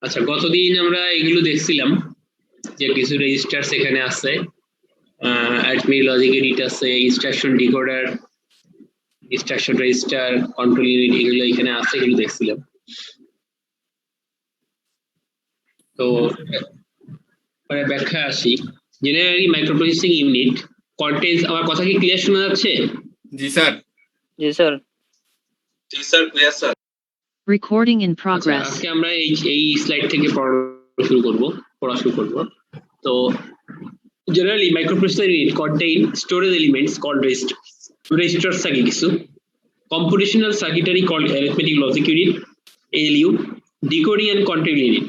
আচ্ছা, গতদিন আমরা এগুলো দেখছিলাম যে কিছু রেজিস্টার এখানে আছে, অ্যারিথমেটিক লজিক ইউনিট আছে, instruction decoder, instruction register, control unit, এগুলো এখানে আছে, এগুলো দেখছিলাম। তো ব্যাখ্যা আসি। জেনারেলি মাইক্রোপ্রসেসিং ইউনিট কন্টেন্স, আমার কথা কি ক্লিয়ার শোনা যাচ্ছে? জি স্যার। জি স্যার। জি sir, clear sir. Recording in progress. আজকে আমরা এই স্লাইড থেকে পড়া শুরু করব। তো generally microprocessor unit contain storage elements called registers থাকে কিছু, computational circuitry called arithmetic logic unit ALU, decoding and control unit.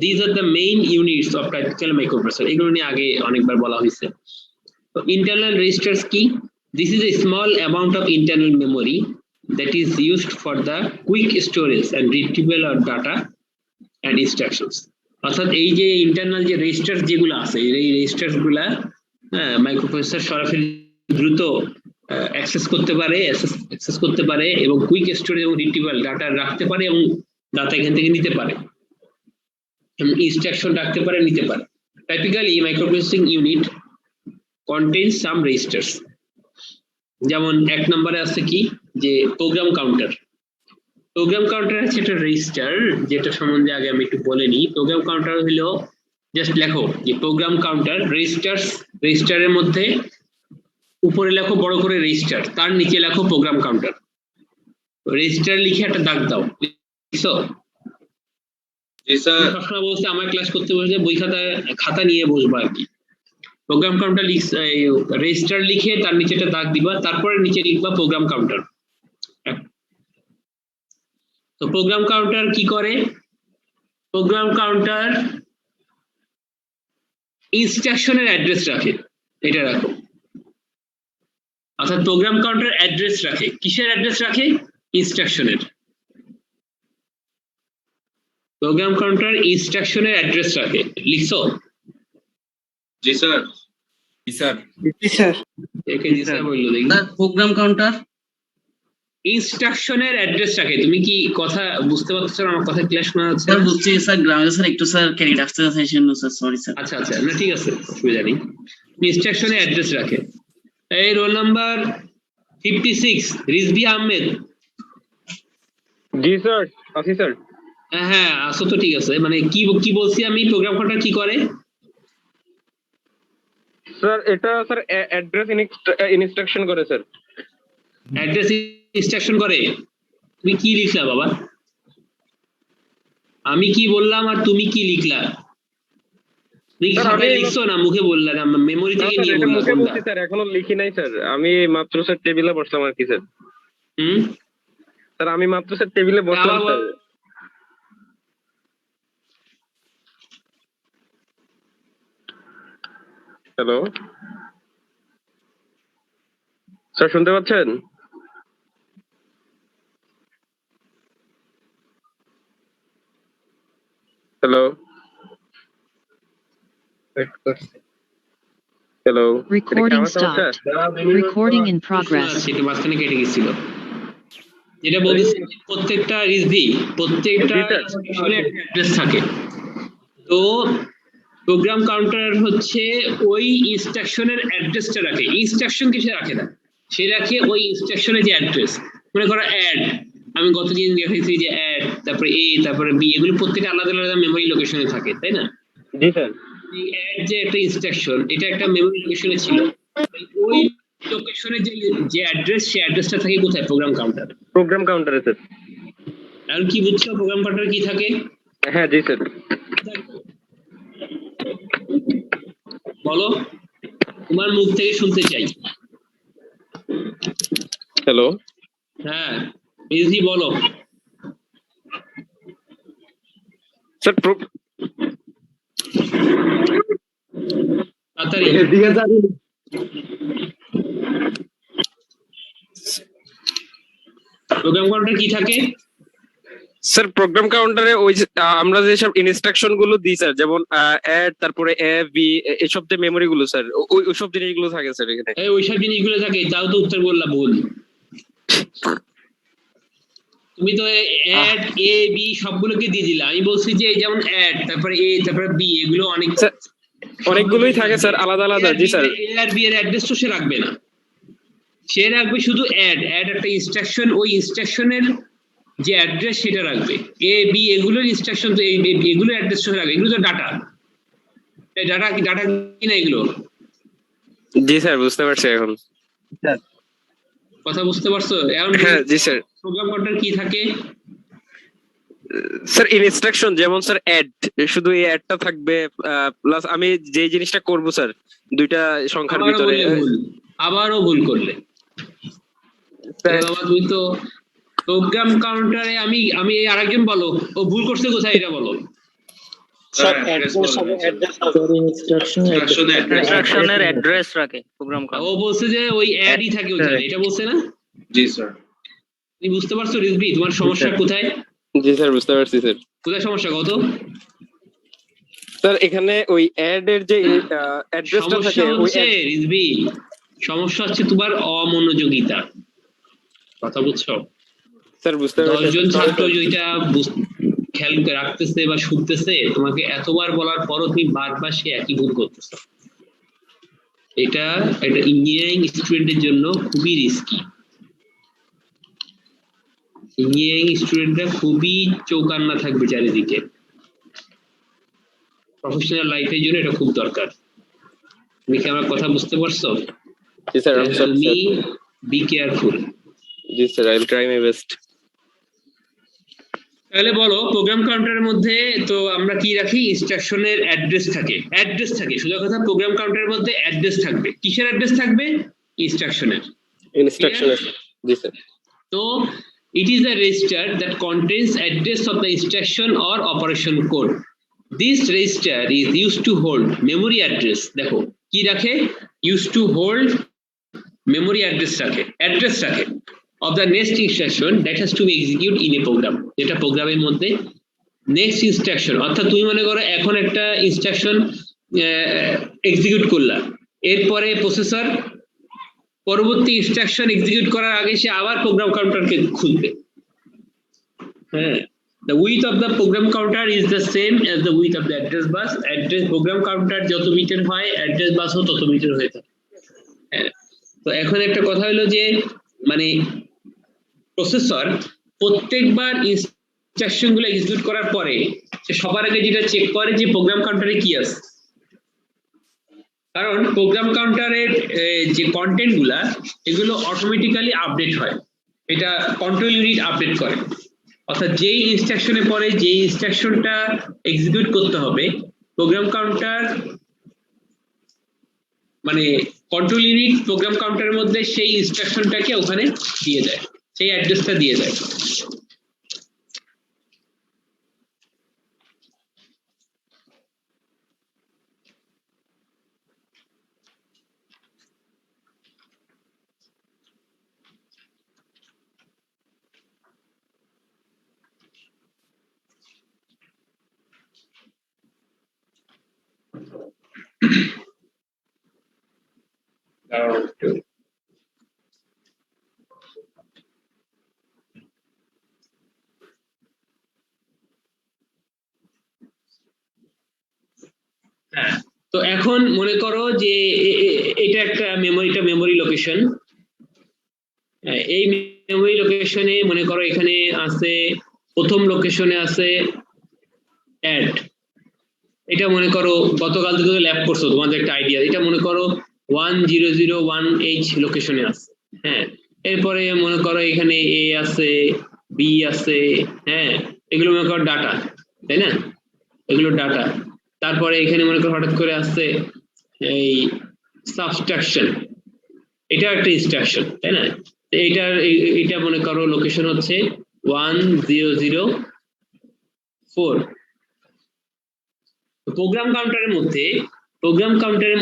These are the main units of practical microprocessor. এগুলো নিয়ে আগে অনেকবার বলা হয়েছে। তো internal registers কি? This is a small amount of internal memory that is used for the quick storage and retrieval of data and instructions. অর্থাৎ এই যে ইন্টারনাল যে রেজিস্টার যেগুলো আছে, এই রেজিস্টার গুলা মাইক্রোপ্রসেসর সরাসরি দ্রুত অ্যাক্সেস করতে পারে এবং কুইক স্টোরেজ এবং রিট্রিভাল ডাটা রাখতে পারে এবং ডাটা এখান থেকে নিতে পারে এবং ইনস্ট্রাকশন রাখতে পারে, নিতে পারে। টাইপিক্যালি মাইক্রোপ্রসেসিং ইউনিট কন্টেইনস সাম রেজিস্টার্স। যেমন এক নম্বরে আছে কি, যে প্রোগ্রাম কাউন্টার। প্রোগ্রাম কাউন্টার হচ্ছে একটা রেজিস্টার, যেটা সম্বন্ধে আগে আমি একটু বলে নিই। প্রোগ্রাম কাউন্টার হলো, জাস্ট লেখো যে প্রোগ্রাম কাউন্টার রেজিস্টারের মধ্যে উপরে লেখো বড় করে রেজিস্টার, তার নিচে লেখো প্রোগ্রাম কাউন্টার। রেজিস্টার লিখে একটা দাগ দাও, লিখছো? জি স্যার। সবসময় বলছে আমার ক্লাস করতে বসে বই খাতা নিয়ে বসবো আর কি। প্রোগ্রাম কাউন্টার রেজিস্টার লিখে তার নিচে একটা দাগ দিবা, তারপরে নিচে লিখবা প্রোগ্রাম কাউন্টার। তো প্রোগ্রাম কাউন্টার কি করে? প্রোগ্রাম কাউন্টার ইনস্ট্রাকশনের অ্যাড্রেস রাখে, এটা রাখো। অর্থাৎ প্রোগ্রাম কাউন্টার অ্যাড্রেস রাখে, কিসের অ্যাড্রেস রাখে? ইনস্ট্রাকশনের। প্রোগ্রাম কাউন্টার ইনস্ট্রাকশনের অ্যাড্রেস রাখে, লিখছো? জি স্যার। জি স্যার। জি স্যার। একে জি স্যার বললো দেখি। প্রোগ্রাম কাউন্টার ইনস্ট্রাকশনের অ্যাড্রেস রাখে। তুমি কি কথা বুঝতে পারছো? আমার কথা ক্লিয়ার শোনা যাচ্ছে? স্যার বুঝছি স্যার, গ্রামে স্যার একটু স্যার ক্রেডিট আসতে চাইছেন স্যার, সরি স্যার। আচ্ছা আচ্ছা, না ঠিক আছে, অসুবিধা নেই। ইনস্ট্রাকশনের অ্যাড্রেস রাখে। এই রোল নাম্বার 56 রিজভি আহমেদ। জি স্যার, আছি স্যার। হ্যাঁ আসো তো, ঠিক আছে। মানে কি বলছি আমি, প্রোগ্রাম কাউন্টার কি করে? স্যার এটা স্যার অ্যাড্রেস ইনস্ট্রাকশন করে স্যার। অ্যাড্রেস ইনস্ট্রাকশন করে। তুমি কি লিখলা বাবা? আমি কি বললাম আর তুমি কি লিখলা? তুমি কি খাতায় লিখছো না মুখে বললা? না মেমরি থেকে নিয়ে বললা? মুখে বলছি স্যার, এখনো লিখি নাই স্যার। আমি মাত্র স্যার টেবিলে বসলাম আর কি স্যার। স্যার আমি মাত্র স্যার টেবিলে বসলাম স্যার। হ্যালো স্যার, শুনতে পাচ্ছেন? Hello hello, Recording stopped. Recording in progress. সেটা মাঝখানে কেটে গেছিল। যেটা বলছি, প্রত্যেকটা রিজভি, প্রত্যেকটা অ্যাড্রেস থাকে। তো প্রোগ্রাম কাউন্টার হচ্ছে ওই ইনস্ট্রাকশনের অ্যাড্রেসটা রাখে। ইনস্ট্রাকশন কিছু রাখে না, সে রাখে ওই ইনস্ট্রাকশনের যে অ্যাড্রেস। মনে করো অ্যাড, আমি গতদিন দেখেছি যে অ্যাড, তারপরে এ, তারপরে বি, এগুলো প্রত্যেকটা আলাদা আলাদা মেমোরি লোকেশনে থাকে, তাই না? জি স্যার। এই অ্যাড যে একটা ইনস্ট্রাকশন, এটা একটা মেমোরি লোকেশনে ছিল। ওই লোকেশনের যে অ্যাড্রেস, সেই অ্যাড্রেসটা থাকে কোথায়? Program counter. প্রোগ্রাম কাউন্টারে স্যার। আর কি বুঝছো প্রোগ্রাম কাউন্টার কি থাকে? হ্যাঁ জি স্যার। বলো, তোমার মুখ থেকে শুনতে চাই। হ্যালো হ্যাঁ রিজভি বলো স্যার। তাড়াতাড়ি। প্রোগ্রাম কাউন্টার কি থাকে? স্যার প্রোগ্রাম কাউন্টারে ওই আমরা যে সব ইনস্ট্রাকশন গুলো দিই স্যার, যেমন অ্যাড, তারপরে এ বি, এইসব যে মেমোরি গুলো স্যার, ওইসব জিনিসগুলো থাকে স্যার এখানে। ওইসব জিনিসগুলো থাকে, তাও তো উত্তর বললা ভুল। তুমি তো অ্যাড এ বি সবগুলোকে দিয়ে দিলা, আমি বলছি যে এই যেমন অ্যাড তারপরে এ তারপরে বি এগুলো অনেক স্যার অনেকগুলোই থাকে স্যার আলাদা আলাদা। জি স্যার। এ আর বি এর অ্যাড্রেস তো সে রাখবে না, সে রাখবে শুধু অ্যাড একটা ইনস্ট্রাকশন, ওই ইনস্ট্রাকশনের যে অ্যাড্রেস সেটা রাখবে। এ বি এগুলোর ইনস্ট্রাকশন তো এগুলো অ্যাড্রেস সহ রাখবে, এগুলো তো ডাটা, ডাটা কি না এগুলো? জি স্যার বুঝতে পারছি এখন। কথা বুঝতে পারছো এখন? হ্যাঁ জি স্যার। প্রোগ্রাম কাউন্টার কি থাকে স্যার ইনস্ট্রাকশন যেমন স্যার অ্যাড, শুধু এই অ্যাডটা থাকবে প্লাস আমি যে জিনিসটা করব স্যার দুইটা সংখ্যার ভিতরে। আবারও ভুল করলে তুমি তো প্রোগ্রাম কাউন্টারে আমি আরেকজন বলো ও ভুল করছে কোথায় এটা বলো। ইনস্ট্রাকশনের অ্যাড্রেস রাখে প্রোগ্রাম ও বলছে যে ওই অ্যাডই থাকে ওখানে, এটা বলছে না? জি স্যার। তুমি বুঝতে পারছো রিজবি তোমার সমস্যা কোথায়? জি স্যার বুঝতে পারছি স্যার। কোথায় সমস্যা কত? স্যার এখানে ওই অ্যাড এর যে অ্যাড্রেসটা থাকে ওই রিজবি সমস্যা হচ্ছে তোমার অমনোযোগিতা, কথা বুঝছো? স্যার বুঝতে পারছি। 10 জন ছাত্র যেটা খেয়াল করে রাখতেছে বা শুনতেছে, তোমাকে এতবার বলার পরও তুমি বারবার সে একই ভুল করতেছো, এটা ইঞ্জিনিয়ারিং স্টুডেন্টের জন্য খুবই রিস্কি। ইঞ্জিনিয়ারিং স্টুডেন্টরা খুবই চৌকান্না থাকবে চারিদিকে, প্রফেশনাল লাইফের জন্য এটা খুব দরকার। তুমি কি আমার কথা বুঝতে পারছো? জি sir I am be careful. জি sir I will try my best. তাহলে বলো প্রোগ্রাম কাউন্টারের মধ্যে তো আমরা কি রাখি? ইনস্ট্রাকশনের অ্যাড্রেস থাকে, শুধু কথা প্রোগ্রাম কাউন্টারের মধ্যে অ্যাড্রেস থাকবে। কিসের অ্যাড্রেস থাকবে? ইনস্ট্রাকশনের। জি স্যার। তো it is a register that contains address of the instruction or operation code. This register is used to hold memory address. দেখো কি রাখে? used to hold memory address রাখে of the next instruction that has to be executed in a program. যেটা প্রোগ্রামের মধ্যে next instruction, অর্থাৎ তুমি মনে করো এখন একটা ইনস্ট্রাকশন এক্সিকিউট করলা, এরপরে প্রসেসর পরবর্তী ইনস্ট্রাকশন এক্সিকিউট করার আগে সে আবার প্রোগ্রাম কাউন্টারকে খুলবে। হ্যাঁ, the width of the program counter is the same as the width of the address bus. Address program counter যত মিটার হয় অ্যাড্রেস বাসও তত মিটার হয়ে থাকে। হ্যাঁ, তো এখন একটা কথা হলো যে মানে প্রসেসর প্রত্যেকবার ইনস্ট্রাকশন গুলো এক্সিকিউট করার পরে সে সবার আগে যেটা চেক করে যে প্রোগ্রাম কাউন্টারে কি আছে, কারণ প্রোগ্রাম কাউন্টারের যে কন্টেন্ট গুলা এগুলো অটোমেটিক্যালি আপডেট হয়, এটা কন্ট্রোল ইউনিট আপডেট করে। অর্থাৎ যেই ইনস্ট্রাকশনে পরে যে ইনস্ট্রাকশনটা এক্সিকিউট করতে হবে, প্রোগ্রাম কাউন্টার মানে কন্ট্রোল ইউনিট প্রোগ্রাম কাউন্টারের মধ্যে সেই ইনস্ট্রাকশনটাকে ওখানে দিয়ে দেয়, সেই অ্যাড্রেসটা দিয়ে দেয়। হ্যাঁ, তো এখন মনে করো যে এটা একটা মেমোরি লোকেশন। এই মেমোরি লোকেশনে মনে করো এখানে আছে, প্রথম লোকেশনে আছে অ্যাড। এটা মনে করো গতকাল থেকে ল্যাব করছো, তোমাদের একটা আইডিয়া, এটা মনে করো 1001H লোকেশনে আছে। হ্যাঁ, এরপরে মনে করো এখানে এ আছে, বি আছে। হ্যাঁ, এগুলো মনে করো ডাটা, তাই না? এগুলো ডাটা। তারপরে এখানে মনে করো হঠাৎ করে আসছে এই সাবস্ট্রাকশন, এটা একটা ইনস্ট্রাকশন, তাই না? এটা মনে করো লোকেশন হচ্ছে 1004। প্রোগ্রাম কাউন্টারের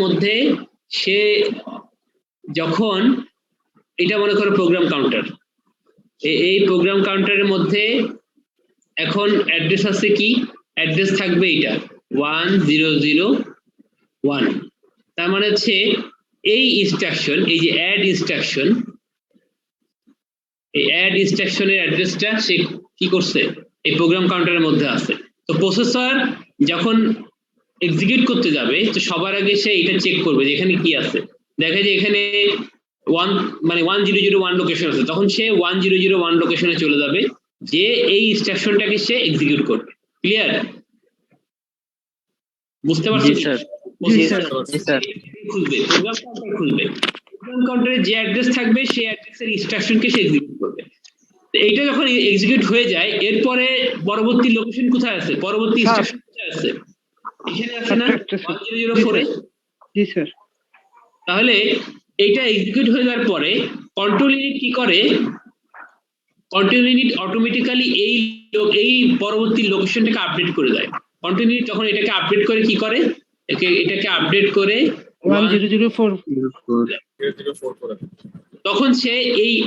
মধ্যে সে যখন এটা মনে করো প্রোগ্রাম কাউন্টার, এই প্রোগ্রাম কাউন্টারের মধ্যে এখন অ্যাড্রেস আছে, কি অ্যাড্রেস থাকবে? এটা 1001। তার মানে হচ্ছে এই ইনস্ট্রাকশন, এই যে অ্যাড ইনস্ট্রাকশন, এই অ্যাড ইনস্ট্রাকশনের অ্যাড্রেসটা সে কি করছে এই প্রোগ্রাম কাউন্টারের মধ্যে আছে। তো প্রসেসর যখন এক্সিকিউট করতে যাবে তো সবার আগে সে এটা চেক করবে যে এখানে কি আছে। দেখে যে এখানে 1001 লোকেশন আছে, তখন সে 1001 লোকেশনে চলে যাবে যে এই ইনস্ট্রাকশনটাকে সে এক্সিকিউট করবে। ক্লিয়ার? বুঝতে পারছেন? জি স্যার। খুলবে প্রোগ্রাম কাউন্টার খুলবে, প্রোগ্রাম কাউন্টারে যে অ্যাড্রেস থাকবে সেই অ্যাড্রেসের ইনস্ট্রাকশনকে সে এক্সিকিউট করবে। তো এইটা যখন এক্সিকিউট হয়ে যায় এরপরে পরবর্তী লোকেশন কোথায় আছে, পরবর্তী ইনস্ট্রাকশন কোথায় আছে, এখানে আছে না 1004 এ। জি স্যার। তাহলে এইটা এক্সিকিউট হয়ে যাওয়ার পরে কন্ট্রোল ইউনিট কি করে, কন্ট্রোল ইউনিট অটোমেটিক্যালি এই পরবর্তী লোকেশনটাকে আপডেট করে দেয়। কন্ট্রোল ইউনিট তখন এটাকে আপডেট করে কি করে, এটাকে আপডেট করে 1004 তখন সে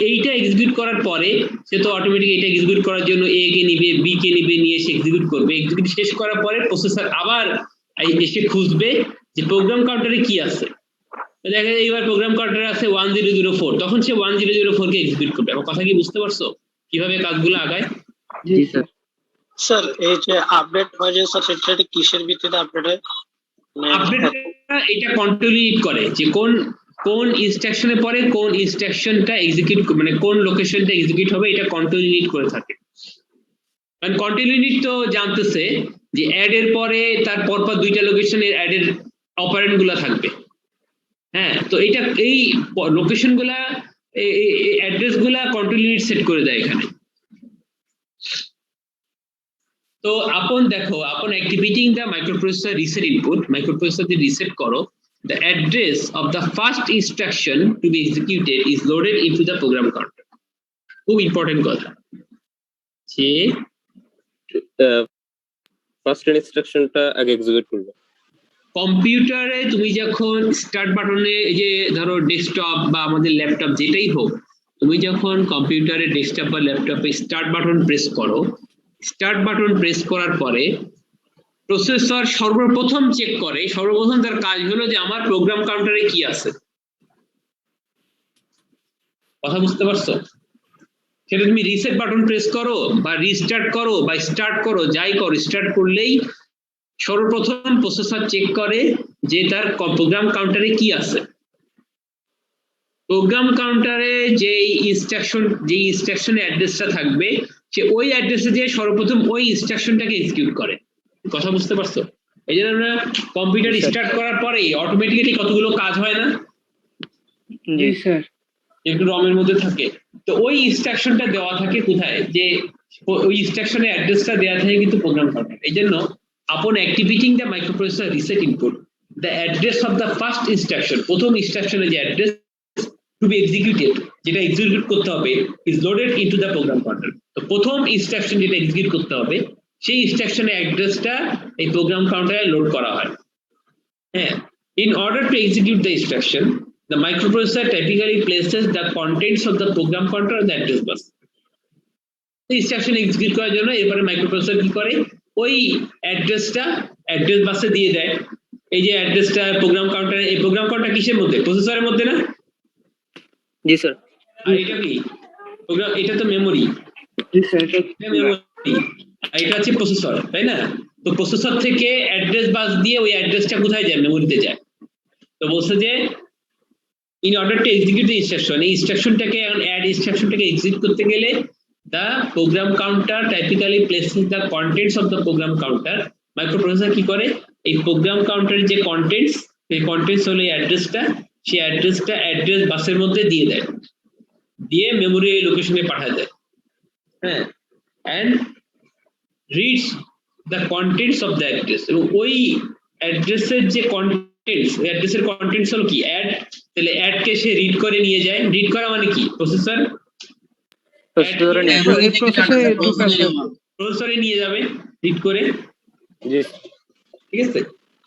এইটা এক্সিকিউট করার পরে সে তো অটোমেটিক এটা এক্সিকিউট করার জন্য এ কে নিবে, বি কে নিবে, নিয়ে সে এক্সিকিউট করবে। এক্সিকিউট শেষ করার পরে প্রসেসর আবার এসে খুঁজবে যে প্রোগ্রাম কাউন্টারে কি আছে। দেখা যায় এইবার প্রোগ্রাম কাউন্টারে আছে 1004, তখন সে 1004 কে এক্সিকিউট করবে। আমার কথা কি বুঝতে পারছো কিভাবে কাজগুলো আগায়? জি স্যার। স্যার এই যে আপডেট হয় যে স্যার সেটা কিসের ভিত্তিতে আপডেট হয়? আপডেটটা এটা কন্ট্রোল ইউনিট করে যে কোন ইনস্ট্রাকশনের পরে কোন ইনস্ট্রাকশনটা এক্সিকিউট মানে কোন লোকেশনটা এক্সিকিউট হবে, এটা কন্ট্রোল ইউনিট করে থাকে। কারণ কন্ট্রোল ইউনিট তো জানতেছে যে অ্যাড এর পরে তার পরপর দুইটা লোকেশনের অ্যাড এর অপারেন্ড গুলা থাকবে। হ্যাঁ, তো এটা এই লোকেশন গুলা অ্যাড্রেস গুলা কন্ট্রোল ইউনিট সেট করে দেয় এখানে। তো আপন activating the microprocessor reset input, microprocessor যদি রিসেট করো, the address of the first instruction to be executed is loaded into the program counter. খুব ইম্পর্টেন্ট কথা যে ফার্স্ট ইনস্ট্রাকশনটা আগে এক্সিকিউট করবে। কম্পিউটারে তুমি যখন স্টার্ট বাটনে, এই যে ধরো ডেস্কটপ বা আমাদের ল্যাপটপ যেটাই হোক, তুমি যখন কম্পিউটারে ডেস্কটপ বা ল্যাপটপে স্টার্ট বাটন প্রেস করো, স্টার্ট বাটন প্রেস করার পরে প্রসেসর সর্বপ্রথম চেক করে, সর্বপ্রথম তার কাজ হলো যে আমার প্রোগ্রাম কাউন্টারে কি আছে। কথা বুঝতে পারছো? সেটা তুমি রিসেট বাটন প্রেস করো বা রিস্টার্ট করো বা স্টার্ট করো, যাই করো, স্টার্ট করলেই সর্বপ্রথম প্রসেসর চেক করে যে তার প্রোগ্রাম কাউন্টারে কি আছে। প্রোগ্রাম কাউন্টারে যে ইনস্ট্রাকশনের অ্যাড্রেসটা থাকবে সে ওই অ্যাড্রেসে যে সর্বপ্রথম ওই ইনস্ট্রাকশনটাকে এক্সিকিউট করে। কথা বুঝতে পারছো? এই জন্য আমরা কম্পিউটার স্টার্ট করার পরে অটোমেটিক্যালি কতগুলো কাজ হয় না, জি স্যার, একটু রমের মধ্যে থাকে। তো ওই ইনস্ট্রাকশনটা দেওয়া থাকে কোথায়, যে ওই ইনস্ট্রাকশনের অ্যাড্রেসটা দেওয়া থাকে কিন্তু প্রোগ্রাম কাউন্টার। এই জন্য আপন activating the microprocessor reset input, the address of the first instruction, প্রথম ইনস্ট্রাকশনের যে অ্যাড্রেস টু বি এক্সিকিউটেড, যেটা এক্সিকিউট করতে হবে, is loaded into the program counter. তো প্রথম ইনস্ট্রাকশন যেটা এক্সিকিউট করতে হবে সেই ইনস্ট্রাকশনের অ্যাড্রেসটা এই প্রোগ্রাম কাউন্টারে লোড করা হয়। হ্যাঁ, in order to execute the instruction, the microprocessor typically places the contents of the program counter on the address bus. Instruction execute করার জন্য এরপরে মাইক্রোপ্রসেসর কি করে, ওই অ্যাড্রেসটা অ্যাড্রেস বাসে দিয়ে দেয়। এই যে অ্যাড্রেসটা প্রোগ্রাম কাউন্টারে, এই প্রোগ্রাম কাউন্টার কিসের মধ্যে, প্রসেসরের মধ্যে না? জি স্যার। আর এটা কি প্রোগ্রাম, এটা তো মেমোরি, জি স্যার। এটা হচ্ছে প্রসেসর, তাই না? তো প্রসেসর থেকে অ্যাড্রেস বাস দিয়ে ওই অ্যাড্রেসটা কোথায় যায়, মেমোরিতে যায়। তো বলছে যে in order to execute the instruction, এই ইনস্ট্রাকশনটাকে এখন অ্যাড ইনস্ট্রাকশনটাকে এক্সিকিউট করতে গেলে the program counter typically places the contents of the program counter. Microprocessor কি করে, এই প্রোগ্রাম কাউন্টারের যে কন্টেন্টস, সেই কন্টেন্টস হলো এই অ্যাড্রেসটা, সেই অ্যাড্রেসটা অ্যাড্রেস বাসের মধ্যে দিয়ে দেয়, দিয়ে মেমোরি এই লোকেশনে পাঠায় দেয়। হ্যাঁ, and reads the contents of the address, এবং ওই অ্যাড্রেসের যে কন্টেন্টস, ওই অ্যাড্রেসের কন্টেন্টস হলো কি, অ্যাড, তাহলে অ্যাড কে সে রিড করে নিয়ে যায়। রিড করা মানে কি, প্রসেসর প্রসেসরে নিয়ে যাবে রিড করে, ঠিক আছে,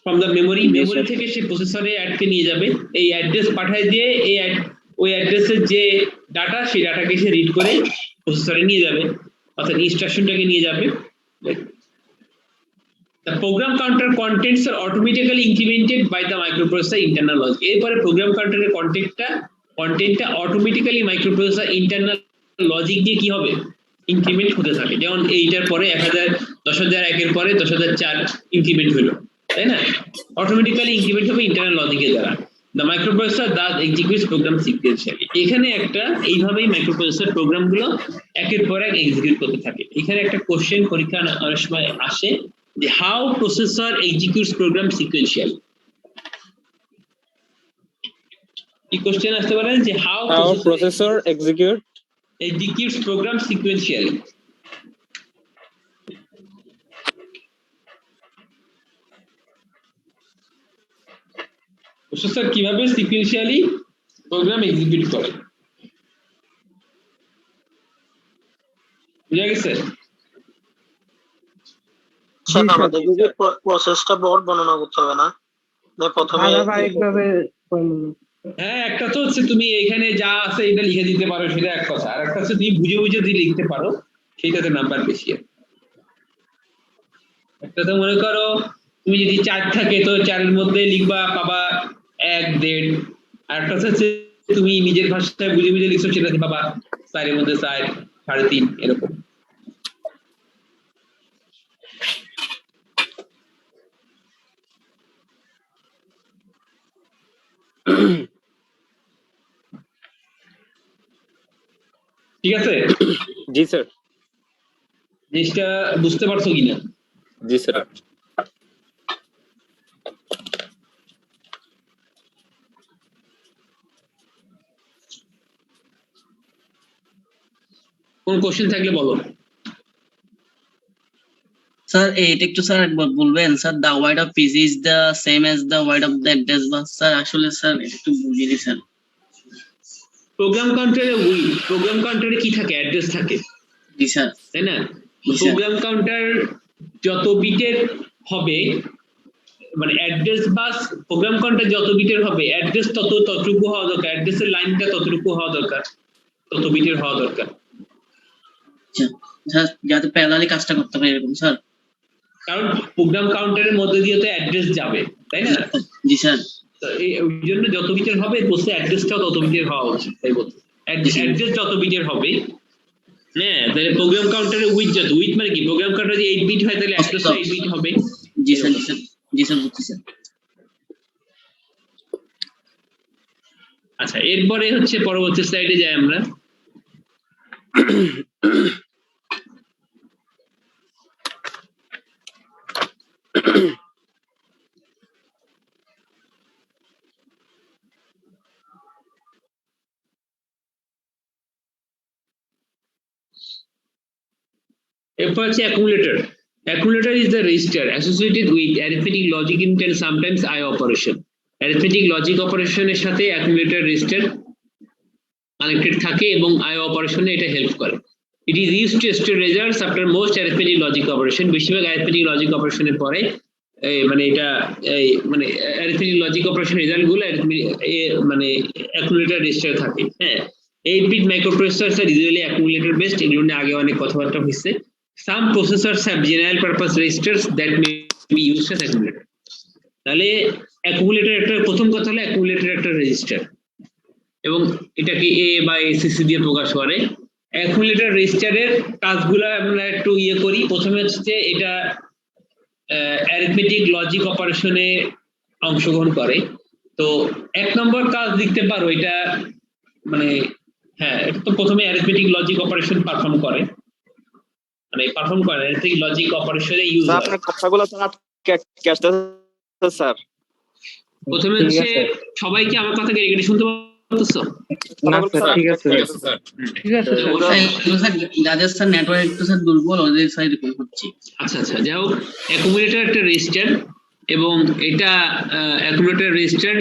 ফ্রম দ্য মেমোরি, মেমোরি থেকে সে প্রসেসরে অ্যাড কে নিয়ে যাবে, এই অ্যাড্রেস পাঠায় দিয়ে এই ওই অ্যাড্রেসের যে ডাটা, সেই ডাটাকে সে রিড করে প্রসেসরে নিয়ে যাবে, অর্থাৎ ইনস্ট্রাকশনটাকে নিয়ে যাবে। The program counter contents are automatically incremented by the microprocessor internal logic. এরপরে প্রোগ্রাম কাউন্টারের কন্টেন্টটা অটোমেটিক্যালি মাইক্রোপ্রসেসর ইন্টারনাল লজিক দিয়ে কি হবে ইনক্রিমেন্ট হতে থাকে, যেমন এইটার পরে 1000 10000 একের পরে 10004 ইনক্রিমেন্ট হলো, তাই না? অটোমেটিক্যালি ইনক্রিমেন্ট হবে ইন্টারনাল লজিকের দ্বারা। The microprocessor does executes program sequentially. এখানে একটা এইভাবেই মাইক্রোপ্রসেসর প্রোগ্রামগুলো একের পর এক এক্সিকিউট করতে থাকে। এখানে একটা কোশ্চেন পরীক্ষা অনেক সময় আসে যে how processor executes program sequentially. এই কোশ্চেন আসতে পারে যে how processor executes program sequentially. Processor কিভাবে সিকোয়েন্সিয়ালি প্রোগ্রাম এক্সিকিউট করে, বুঝা গেছে? স্যার আমাদের যদি প্রসেসটা বড় বর্ণনা করতে হবে না, প্রথমে ধারাবাহিকভাবে হ্যাঁ, একটা তো হচ্ছে তুমি এখানে যা আছে এটা লিখে দিতে পারো, সেটা এক কথা, আর একটা হচ্ছে তুমি বুঝে বুঝে যদি লিখতে পারো সেটাতে নাম্বার বেশি। একটা তো মনে করো তুমি যদি 4 থাকে তো 4 এর মধ্যে লিখবা পাবা 1, 1.5, আর একটা হচ্ছে তুমি নিজের ভাষায় বুঝে বুঝে লিখছো সেটাতে পাবা 4 এর মধ্যে 4, 3.5 এরকম। ঠিক আছে? জি স্যার। জিনিসটা বুঝতে পারছো কিনা? জি স্যার। কোন কোশ্চেন থাকলে বলো। স্যার এটা একটু স্যার একবার বলবেন sir, the word of PC is the same as the word of the address bus sir, আসলে স্যার একটু বুঝিয়ে দিয়েছেন। প্রোগ্রাম কাউন্টারে প্রোগ্রাম কাউন্টারে কি থাকে? অ্যাড্রেস থাকে, জি স্যার। তাই না? প্রোগ্রাম কাউন্টার যত বিটের হবে, মানে অ্যাড্রেস বাস প্রোগ্রাম কাউন্টার যত বিটের হবে অ্যাড্রেস ততটুকু হওয়া দরকার, অ্যাড্রেসের লাইনটা ততটুকু হওয়া দরকার, তত বিটের হওয়া দরকার। স্যার যাতে প্যারালালি কাজটা করতে পারে এরকম স্যার। কারণ প্রোগ্রাম কাউন্টারের মধ্যে দিয়ে তো অ্যাড্রেস যাবে, তাই না? জি স্যার। তো ওই জন্য যত বিটের হবে বলতে অ্যাড্রেসটাও তত বিটের হওয়া উচিত, তাই বলতে অ্যাড্রেস যত বিটের হবে, হ্যাঁ, তাহলে প্রোগ্রাম কাউন্টারে উইথ মানে কি, প্রোগ্রাম কাউন্টারে যদি 8 বিট হয় তাহলে অ্যাড্রেসটা 8 বিট হবে। জি স্যার, জি স্যার, জি স্যার, বুঝছি স্যার। আচ্ছা, এরপরে হচ্ছে পরবর্তী স্লাইডে যাই আমরা। এরপর হচ্ছে accumulator. Accumulator is the register associated with arithmetic logic int and sometimes IO operation. Arithmetic logic operation এর সাথে accumulator register connected থাকে এবং IO operation এ এটা হেল্প করে। It is used to store results after most arithmetic logic operation. বেশিরভাগ arithmetic logic operation এর পরে মানে এটা মানে arithmetic logic operation রেজাল্ট গুলো মানে accumulator register থাকে। হ্যাঁ, 8-bit microprocessors are usually accumulator based, এগুলো নিয়ে আগে অনেক কথাবার্তা হয়েছে। Some processors have general purpose registers that may be used as accumulator. তাহলে accumulator একটা প্রথম কথা হলো accumulator একটা রেজিস্টার এবং এটাকে A বা ACC দিয়ে প্রকাশ করে। accumulator রেজিস্টারের কাজগুলো আমরা একটু করি। প্রথমে হচ্ছে এটা arithmetic logic অপারেশনে অংশগ্রহণ করে। তো 1 নম্বর কাজ লিখতে পারো, এটা মানে হ্যাঁ, এটা তো প্রথমে arithmetic logic অপারেশন পারফর্ম করে, মানে পারফর্ম করে arithmetic logic অপারেশনে ইউজ হয়। আপনার কথাগুলো তো ক্যাচতে স্যার। প্রথমে হচ্ছে সবাই কি আমার কথা রেগুলার শুনতে পাচ্ছো? না স্যার, ঠিক আছে স্যার। ঠিক আছে স্যার। স্যার যাদের স্যার নেটওয়ার্ক একটু স্যার দুর্বল ওদের স্যার এরকম হচ্ছে। আচ্ছা আচ্ছা, যাই হোক, অ্যাকুমুলেটর একটা রেজিস্টার এবং এটা অ্যাকুমুলেটর রেজিস্টার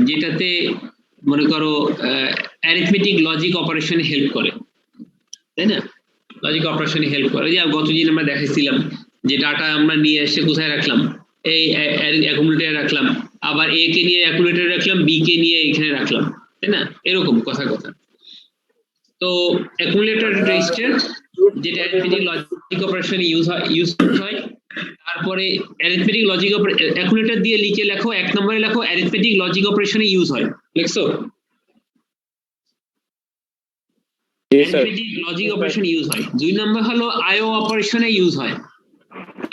যেটাতে মনে করো অ্যারিথমেটিক লজিক অপারেশনে হেল্প করে, তাই না? লজিক অপারেশনে হেল্প করে। যে গতদিন আমরা দেখাইছিলাম যে ডাটা আমরা নিয়ে এসে কোথায় রাখলাম, এই অ্যাকুমুলেটরে রাখলাম, আবার এ কে নিয়ে অ্যাকুমুলেটরে রাখলাম, বি কে নিয়ে এখানে রাখলাম, তাই না? এরকম কথা। তো অ্যাকুমুলেটর রেজিস্টার যেটা অ্যারিথমেটিক লজিক অপারেশনে ইউজ হয়। তারপরে অ্যারিথমেটিক লজিক অ্যাকুমুলেটর দিয়ে লেখো 1 নম্বরে লেখো অ্যারিথমেটিক লজিক অপারেশনে ইউজ হয়, লিখছো? জি স্যার লজিক অপারেশন ইউজ হয়। 2 নম্বর হলো আইও অপারেশনে ইউজ হয়,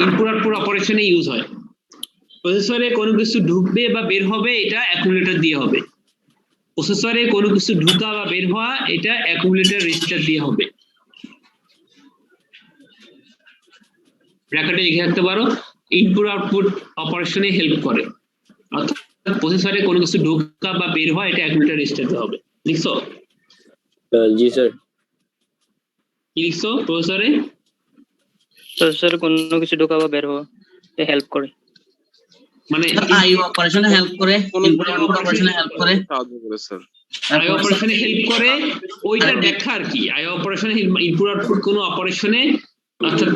ইনপুট আউটপুট অপারেশনে ইউজ হয়। প্রসেসরে কোনো কিছু ঢুকবে বা বের হবে, এটা অ্যাকুমুলেটর দিয়ে হবে। প্রসেসরে কোনো কিছু ঢুকা বা বের হওয়া, এটা অ্যাকুমুলেটর রেজিস্টার দিয়ে হবে। ব্র্যাকেটে লিখে রাখতে পারো, ইনপুট আউটপুট অপারেশনে হেল্প করে, অর্থাৎ প্রসেসরে কোনো কিছু ঢোকা বা বের হওয়া, এটা অ্যাকুমুলেটর রেজিস্টার দিয়ে হবে। লিখছো? জি স্যার কি লিখছো প্রসেসরে? প্রসেসরে কোনো কিছু ঢোকা বা বের হওয়া হেল্প করে। মানে আইও অপারেশনে হেল্প করে, ইনপুট আউটপুট অপারেশনে হেল্প করে, আইও অপারেশনে হেল্প করে, ওইটা দেখা আর কি। আইও অপারেশনে ইনপুট আউটপুট কোনো অপারেশনে, অর্থাৎ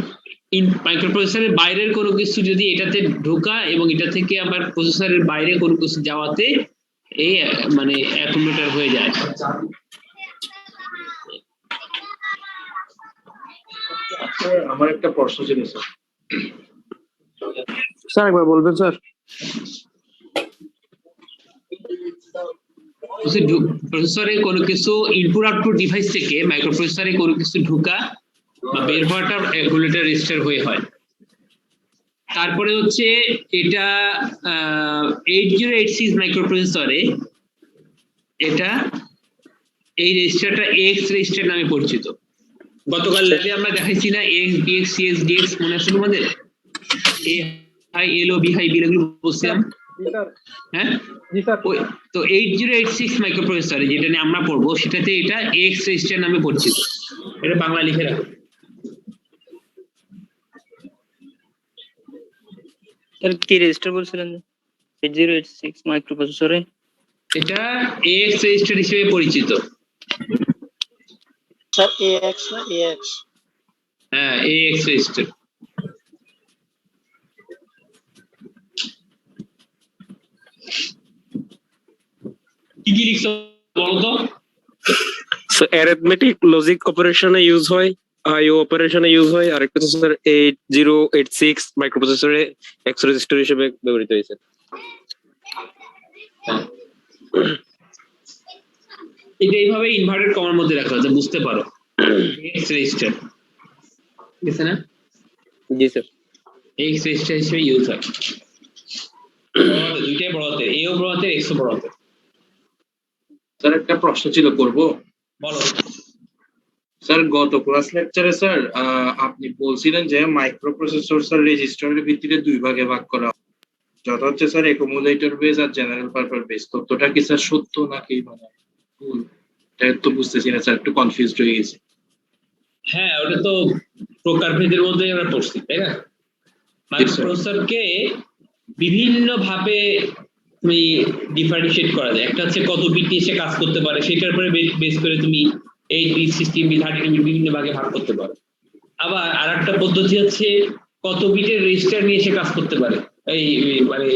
মাইক্রোপ্রসেসরের বাইরের কোনো কিছু যদি এটাতে ঢোকা এবং এটা থেকে আবার প্রসেসরের বাইরে কোনো কিছু যাওয়াতে এই মানে অ্যাকুমুলেটর হয়ে যায়। আমার একটা প্রশ্ন ছিল স্যার। স্যার একবার বলবেন স্যার। প্রসেসরে কোনো কিছু ইনপুট আউটপুট ডিভাইস থেকে মাইক্রোপ্রসেসরে কোনো কিছু ঢোকা বা বের হওয়াটা অ্যাকুমুলেটর রেজিস্টার হয়ে হয়। তারপরে হচ্ছে এটা 8086 মাইক্রোপ্রসেসরে এটা এই রেজিস্টারটা এক্স রেজিস্টার নামে পরিচিত। গতকাল ল্যাবে আমরা দেখাইছি না, এক্স বিএক্স সিএক্স ডিএক্স, মনে আছে তোমাদের? এ হাই এল ও বি হাই বি এগুলো বলছিলাম। হ্যাঁ তো 8086 মাইক্রোপ্রসেসরে যেটা নিয়ে আমরা পড়বো, সেটাতে এটা এক্স রেজিস্টার নামে পরিচিত। এটা বাংলা লিখে রাখো। স্যার কি রেজিস্টার বলছিলেন? 8086 মাইক্রোপ্রসেসরে এটা এক্স রেজিস্টার হিসেবে পরিচিত। স্যার এএক্স না এএক্স? হ্যাঁ, এক্স রেজিস্টার। কি কি লিখছো বলো তো? সো অ্যারিথমেটিক লজিক অপারেশনে ইউজ হয়, আইও অপারেশনে ইউজ হয়, আর একটা স্যার 8086 মাইক্রোপ্রসেসরে এক্স রেজিস্টার হিসেবে ব্যবহৃত হয়েছে। এটা এইভাবে ইনভার্টেড কমার মধ্যে রাখা আছে, বুঝতে পারো। এক্স রেজিস্টার, ঠিক আছে না? জি স্যার এক্স রেজিস্টার হিসেবে ইউজ হয়। দুইটাই বড় হাতের, এও বড় হাতের, এক্সও বড় হাতের। স্যার একটা প্রশ্ন ছিল, করব? বলো। স্যার গত ক্লাস লেকচারে স্যার আপনি বলছিলেন যে মাইক্রোপ্রসেসর স্যার রেজিস্টারের ভিত্তিতে দুই ভাগে ভাগ করা হয়, যথা হচ্ছে স্যার অ্যাকুমুলেটর বেস আর জেনারেল পারপাস বেস। তথ্যটা কি স্যার সত্য নাকি মানে ভুল? এটা তো বুঝতেছি না স্যার, একটু কনফিউজড হয়ে গেছি। হ্যাঁ, ওটা তো প্রকারভেদের মধ্যে আমরা পড়ছি, তাই না? মাইক্রোপ্রসেসরকে বিভিন্ন ভাবে তুমি ডিফারেন্সিয়েট করা যায়। একটা হচ্ছে কত বিট নিয়ে সে কাজ করতে পারে, সেটার উপরে বেস করে তুমি 8 বিট, 16 বিট, 32 বিট বিভিন্ন ভাগে ভাগ করতে পারো। আবার আরেকটা পদ্ধতি হচ্ছে কত বিটের রেজিস্টার নিয়ে সে কাজ করতে পারে, এই মানে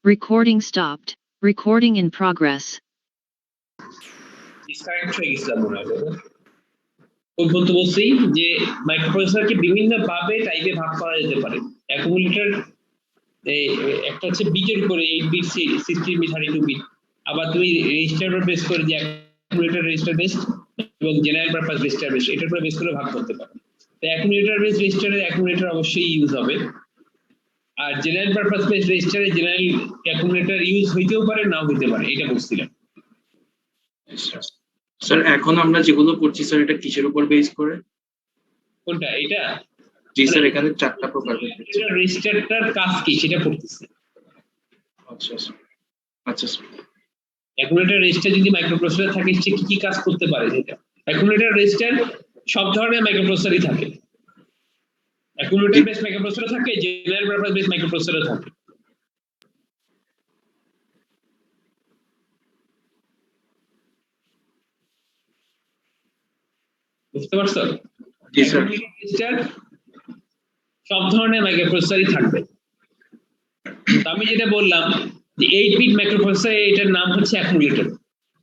Recording stopped. Recording in progress. Disconnect হয়ে গেছিলাম মনে হয়। ওই পর্যন্ত বলছি যে মাইক্রোপ্রসেসরকে বিভিন্ন ভাবে টাইপে ভাগ করা যেতে পারে। অ্যাকুমুলেটর একটা হচ্ছে বিটের উপরে 8 বিট, 16 বিট, 32 বিট। আবার তুমি রেজিস্টারের বেস করে যে অ্যাকুমুলেটর রেজিস্টার বেস এবং জেনারেল পারপাস রেজিস্টার বেস, এটার উপরে বেস করে ভাগ করতে পারো। তো অ্যাকুমুলেটর বেস রেজিস্টারে অ্যাকুমুলেটর অবশ্যই ইউজ হবে, আর জেনারেল পারপাস বেস রেজিস্টারে জেনারেল অ্যাকুমুলেটর ইউজ হইতেও পারে, নাও হইতে পারে, এটা বলছিলাম। স্যার এখন আমরা যেগুলো করছি স্যার, এটা কিসের উপর বেস করে? কোনটা? এটা জি স্যার, এখানে চারটা প্রকার। রেজিস্টারটার কাজ কি সেটা পড়তেছি। আচ্ছা স্যার, আচ্ছা স্যার। অ্যাকুমুলেটর রেজিস্টার যদি মাইক্রোপ্রসেসর থাকে, সে কি কি কাজ করতে পারে সেটা। অ্যাকুমুলেটর রেজিস্টার সব ধরনের মাইক্রোপ্রসেসরই থাকে। অ্যাকুমুলেটর বেস মাইক্রোপ্রসেসর থাকে, জেনারেল পারপাস বেস মাইক্রোপ্রসেসর থাকে। বুঝতে পারছো? জি স্যার। রেজিস্টার সব ধরনের মাইক্রোপ্রসেসরই থাকবে। তো আমি যেটা বললাম যে 8 বিট মাইক্রোপ্রসেসর, এটার নাম হচ্ছে অ্যাকুমুলেটর।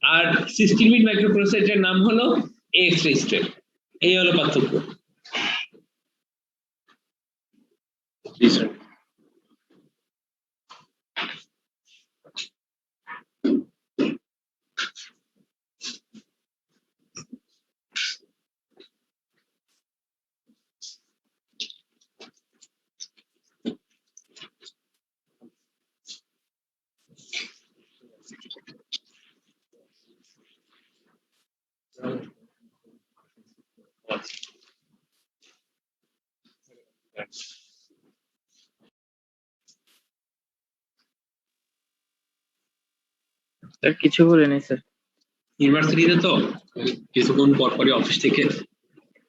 আর 16 বিট মাইক্রোপ্রসেসরের নাম হলো এক্স রেজিস্টার। এই হলো পার্থক্য। জি স্যার। স্যার কিছু বলে নেই স্যার। ইউনিভার্সিটিতে তো কিছুক্ষণ পর পরই অফিস থেকে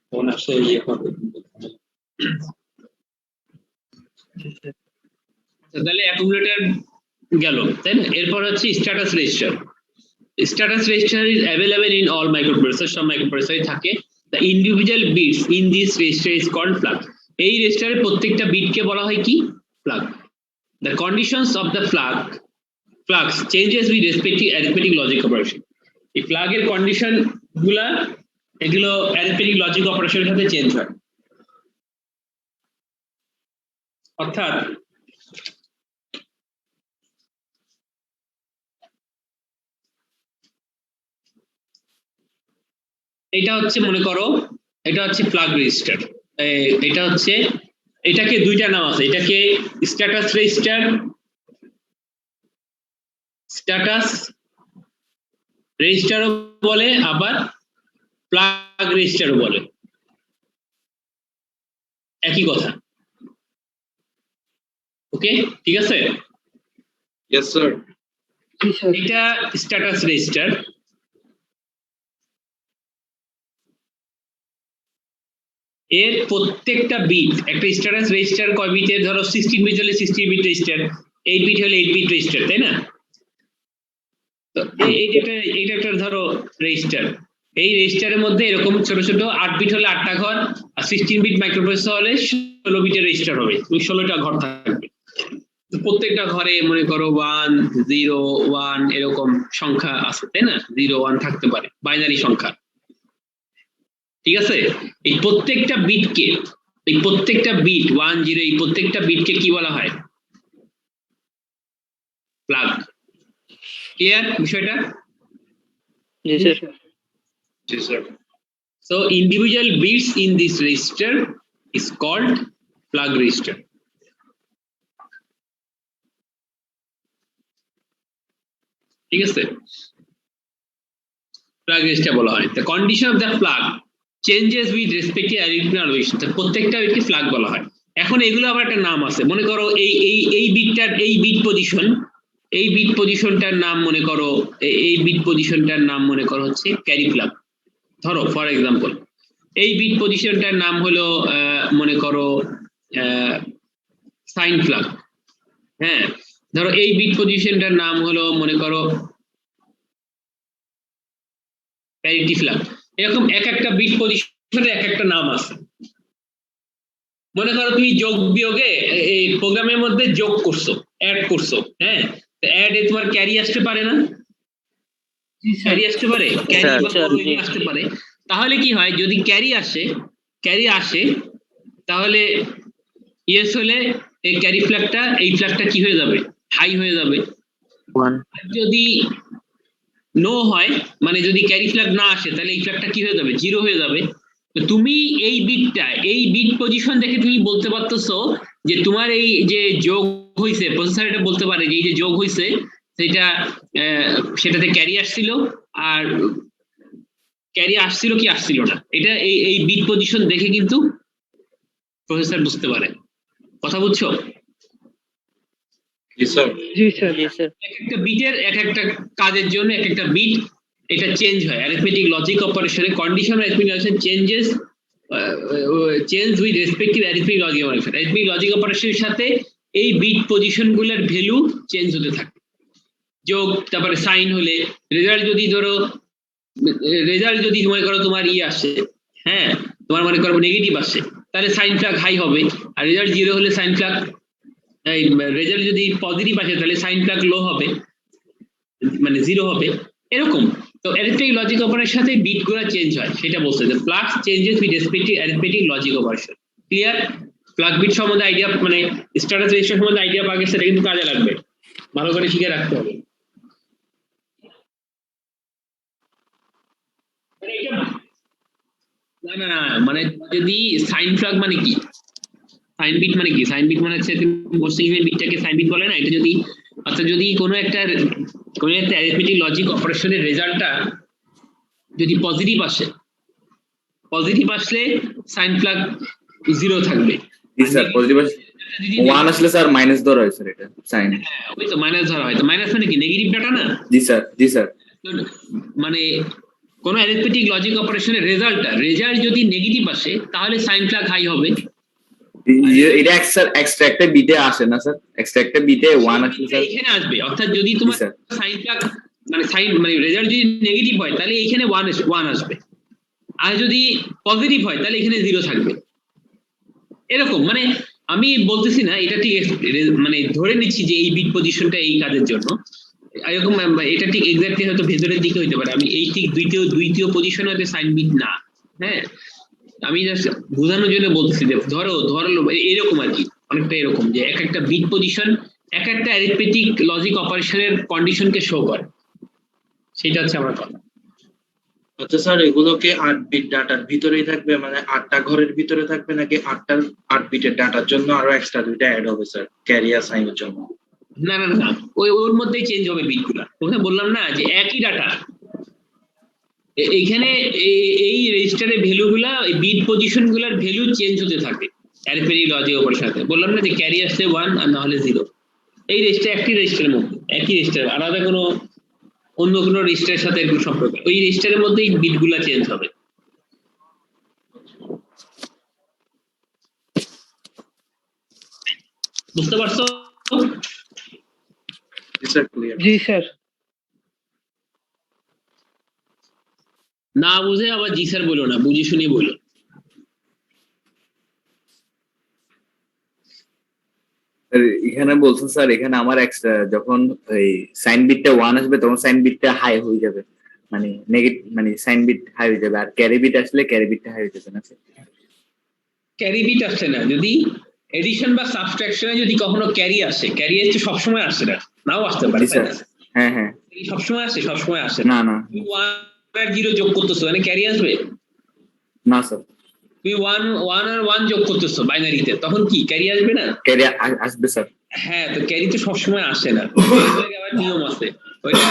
ফোন আসে, ইয়ে করে। তাহলে অ্যাকুমুলেটর গেল, তাই না? এরপর হচ্ছে status register. Status register is available in all microprocessor, সব মাইক্রোপ্রসেসরে থাকে। The individual bits in this register is called flag. এই রেজিস্টারের প্রত্যেকটা বিটকে বলা হয় কি? Flag. The conditions of the flux changes with respective arithmetic logic operation. এই ফ্ল্যাগের কন্ডিশন গুলা এগুলো অ্যারিথমেটিক লজিক অপারেশনের সাথে চেঞ্জ হয়। অর্থাৎ এটা হচ্ছে, মনে করো এটা হচ্ছে ফ্ল্যাগ রেজিস্টার, এটা হচ্ছে, এটাকে দুইটা নাম আছে, এটাকে স্ট্যাটাস রেজিস্টার, বলে, আবার ফ্ল্যাগ রেজিস্টারও বলে, একই কথা। ওকে, ঠিক আছে? Yes sir. জি স্যার। এটা স্ট্যাটাস রেজিস্টার। এর প্রত্যেকটা বিট, একটা স্ট্যাটাস রেজিস্টার কয় বিটের? ধরো 16 বিট হলে 16 বিট রেজিস্টার, 8 বিট হলে 8 বিট রেজিস্টার, তাই না? তো এইটা একটা ধরো রেজিস্টার। এই রেজিস্টারের মধ্যে এরকম ছোট ছোট 8 বিট হলে 8টা ঘর, আর 16 বিট মাইক্রোপ্রসেসর হলে 16 বিটের রেজিস্টার হবে, ওই 16টা ঘর থাকবে। তো প্রত্যেকটা ঘরে মনে করো 1 0 1 এরকম সংখ্যা আছে, তাই না? 0 1 থাকতে পারে, বাইনারি সংখ্যা। ঠিক আছে? এই প্রত্যেকটা বিট 1 0, এই প্রত্যেকটা বিটকে কি বলা হয়? ফ্ল্যাগ। ক্লিয়ার বিষয়টা? জি স্যার। জি sir. So individual bits in this register is called flag register. ঠিক আছে? flag register বলা হয়। The condition of the flag changes with respect to arithmetic allocation. প্রত্যেকটা বিটকে ফ্ল্যাগ বলা হয়। এখন এগুলো আবার একটা নাম আছে, মনে করো এই বিটটার এই বিট পজিশনটার নাম মনে করো, এই বিট পজিশনটার নাম মনে করো হচ্ছে ক্যারি ফ্ল্যাগ। ধরো ফর এক্সাম্পল এই বিট পজিশনটার নাম হলো মনে করো সাইন ফ্ল্যাগ। হ্যাঁ, ধরো এই বিট পজিশনটার নাম হলো মনে করো প্যারিটি ফ্ল্যাগ। এরকম এক একটা বিট পজিশনের এক একটা নাম আছে। মনে করো তুমি যোগ বিয়োগে এই প্রোগ্রামের মধ্যে যোগ করছো, অ্যাড করছো, হ্যাঁ, অ্যাড এ তোমার ক্যারি আসতে পারে না? ক্যারি আসতে পারে, ক্যারি আসতে পারে। তাহলে কি হয়, যদি ক্যারি আসে তাহলে ইয়েস হলে এই ক্যারি ফ্ল্যাগটা, এই ফ্ল্যাগটা কি হয়ে যাবে? হাই হয়ে যাবে। যদি নো হয়, মানে যদি ক্যারি ফ্ল্যাগ না আসে, তাহলে এই ফ্ল্যাগটা কি হয়ে যাবে? 0 হয়ে যাবে। তো তুমি এই বিট পজিশন দেখে তুমি বলতে পারতেছো যে তোমার এই যে যোগ হইছে, প্রসেসর এটা বলতে পারে যে এই যে যোগ হইছে সেটাতে ক্যারি আসছিল, আর ক্যারি আসছিল কি আসছিল না, এটা এই বিট পজিশন দেখে কিন্তু প্রসেসর বুঝতে পারে। কথা বুঝছো? জি স্যার। জি স্যার। জি স্যার। এক একটা বিটের এক একটা কাজের জন্য এক একটা বিট এটা চেঞ্জ হয়। অ্যারিথমেটিক লজিক অপারেশনে condition arithmetic operation change with respective arithmetic logic operation. Arithmetic logic অপারেশনের সাথে এই বিট পজিশনগুলোর ভ্যালু চেঞ্জ হতে থাকে। যোগ, তারপরে সাইন হলে রেজাল্ট যদি মনে করো তোমার আসে, হ্যাঁ, তোমার মনে করো নেগেটিভ আসে, তাহলে সাইন ফ্ল্যাগ হাই হবে। আর রেজাল্ট 0 হলে সাইন ফ্ল্যাগ, রেজাল্ট যদি পজিটিভ আসে তাহলে সাইন ফ্ল্যাগ লো হবে, মানে 0 হবে। এরকম। তো অ্যারিথমেটিক লজিক অপারেশনের সাথে বিট গুলো চেঞ্জ হয়, সেটা বলছে যে flux changes with respective arithmetic logic operation. Clear? Flux bit সম্বন্ধে আইডিয়া, মানে স্ট্যাটাস রেজিস্টার সম্বন্ধে আইডিয়া পাওয়া গেছে, সেটা কিন্তু কাজে লাগবে, ভালো করে শিখে রাখতে হবে। না না না, মানে যদি সাইন ফ্লাগ মানে কি, সাইন বিট মানে কি, সাইন বিট মানে হচ্ছে পশ্চিমের বিটটাকে সাইন বিট বলে না, এটা যদি অর্থাৎ যদি কোনো একটা অ্যারিথমেটিক লজিক অপারেশনের রেজাল্টটা যদি পজিটিভ আসে, পজিটিভ আসলে সাইন ফ্লাগ 0 থাকবে। জি স্যার, পজিটিভ 1 আসলে স্যার মাইনাস ধরা হয় স্যার, এটা সাইন। হ্যাঁ ওই তো মাইনাস ধরা হয়, তো মাইনাস মানে কি নেগেটিভ ডাটা না? জি স্যার, জি স্যার। মানে কোন অ্যারিথমেটিক লজিক অপারেশনের রেজাল্ট যদি নেগেটিভ আসে তাহলে সাইন ফ্ল্যাগ হাই হবে। এটা স্যার এক্সট্রাক্টে বিটে আসে না স্যার, এক্সট্রাক্টে বিটে 1 আসলে স্যার এখানে আসবে, অর্থাৎ যদি তোমার সাইন ফ্ল্যাগ মানে রেজাল্ট যদি নেগেটিভ হয় তাহলে এখানে 1 আসবে, আর যদি পজিটিভ হয় তাহলে এখানে 0 থাকবে। এরকম, মানে আমি বলতেছি না এটা ঠিক, মানে ধরে নিচ্ছি যে এই বিট পজিশনটা এই কাজের জন্য এরকম, এটা ঠিক এক্স্যাক্টলি হয়তো ভেতরের দিকে হইতে পারে, আমি এই ঠিক দ্বিতীয় পজিশন হয়তো সাইন বিট না। হ্যাঁ, আমি জাস্ট বোঝানোর জন্য বলতেছি যে ধরো এরকম আর কি, অনেকটা এরকম যে এক একটা বিট পজিশন এক একটা অ্যারিথমেটিক লজিক অপারেশনের কন্ডিশনকে শো করে, সেটা হচ্ছে আমার কথা। আচ্ছা স্যার, এগুলোকে 8 বিট ডাটার ভিতরেই থাকবে, মানে 8টা ঘরের ভিতরে থাকবে, নাকি 8 বিটের ডাটার জন্য আরো এক্সট্রা 2টা অ্যাড হবে স্যার ক্যারিয়ার সাইনের জন্য? না না না, ওর মধ্যেই চেঞ্জ হবে বিটগুলা, ওখানে বললাম না যে একই ডাটা, এইখানে এই রেজিস্টারের ভ্যালুগুলা বিট পজিশন গুলার ভ্যালু চেঞ্জ হতে থাকে অ্যারিথমেটিক লজিক অপারেশনে। বললাম না যে ক্যারি আসছে 1 আর না হলে 0, এই রেজিস্টার একটি রেজিস্টারের মধ্যে, একই রেজিস্টার, আলাদা কোনো অন্য কোনো রেজিস্টারের সাথে এরকম সম্পর্ক, ওই রেজিস্টারের মধ্যেই বিটগুলা চেঞ্জ হবে। বুঝতে পারছো? জি স্যার। না বুঝে আবার জি স্যার বলো না, বুঝে শুনে বলো। এখানে বলছেন স্যার, এখানে আমার এক্সট্রা যখন এই সাইন বিটটা 1 আসবে তখন সাইন বিটটা হাই হয়ে যাবে, মানে নেগেটিভ, মানে সাইন বিট হাই হয়ে যাবে, আর ক্যারি বিট আসলে ক্যারি বিটটা হাই হয়ে যাবে না স্যার? ক্যারি বিট আসছে না, যদি এডিশন বা সাবট্রাকশনে যদি কখনো ক্যারি আসে, ক্যারি আসছে সবসময় আসে না, নাও আসতে পারে। হ্যাঁ হ্যাঁ, সবসময় আসে, সবসময় আসে না না, তুমি 1 আর 0 যোগ করতেছো মানে ক্যারি আসবে না স্যার। তুমি 1 আর 1 যোগ করতেছো বাইনারিতে, তখন কি ক্যারি আসবে না? ক্যারি আসবে স্যার। হ্যাঁ, তো ক্যারি তো সবসময় আসে না, আবার নিয়ম আছে, ওইটা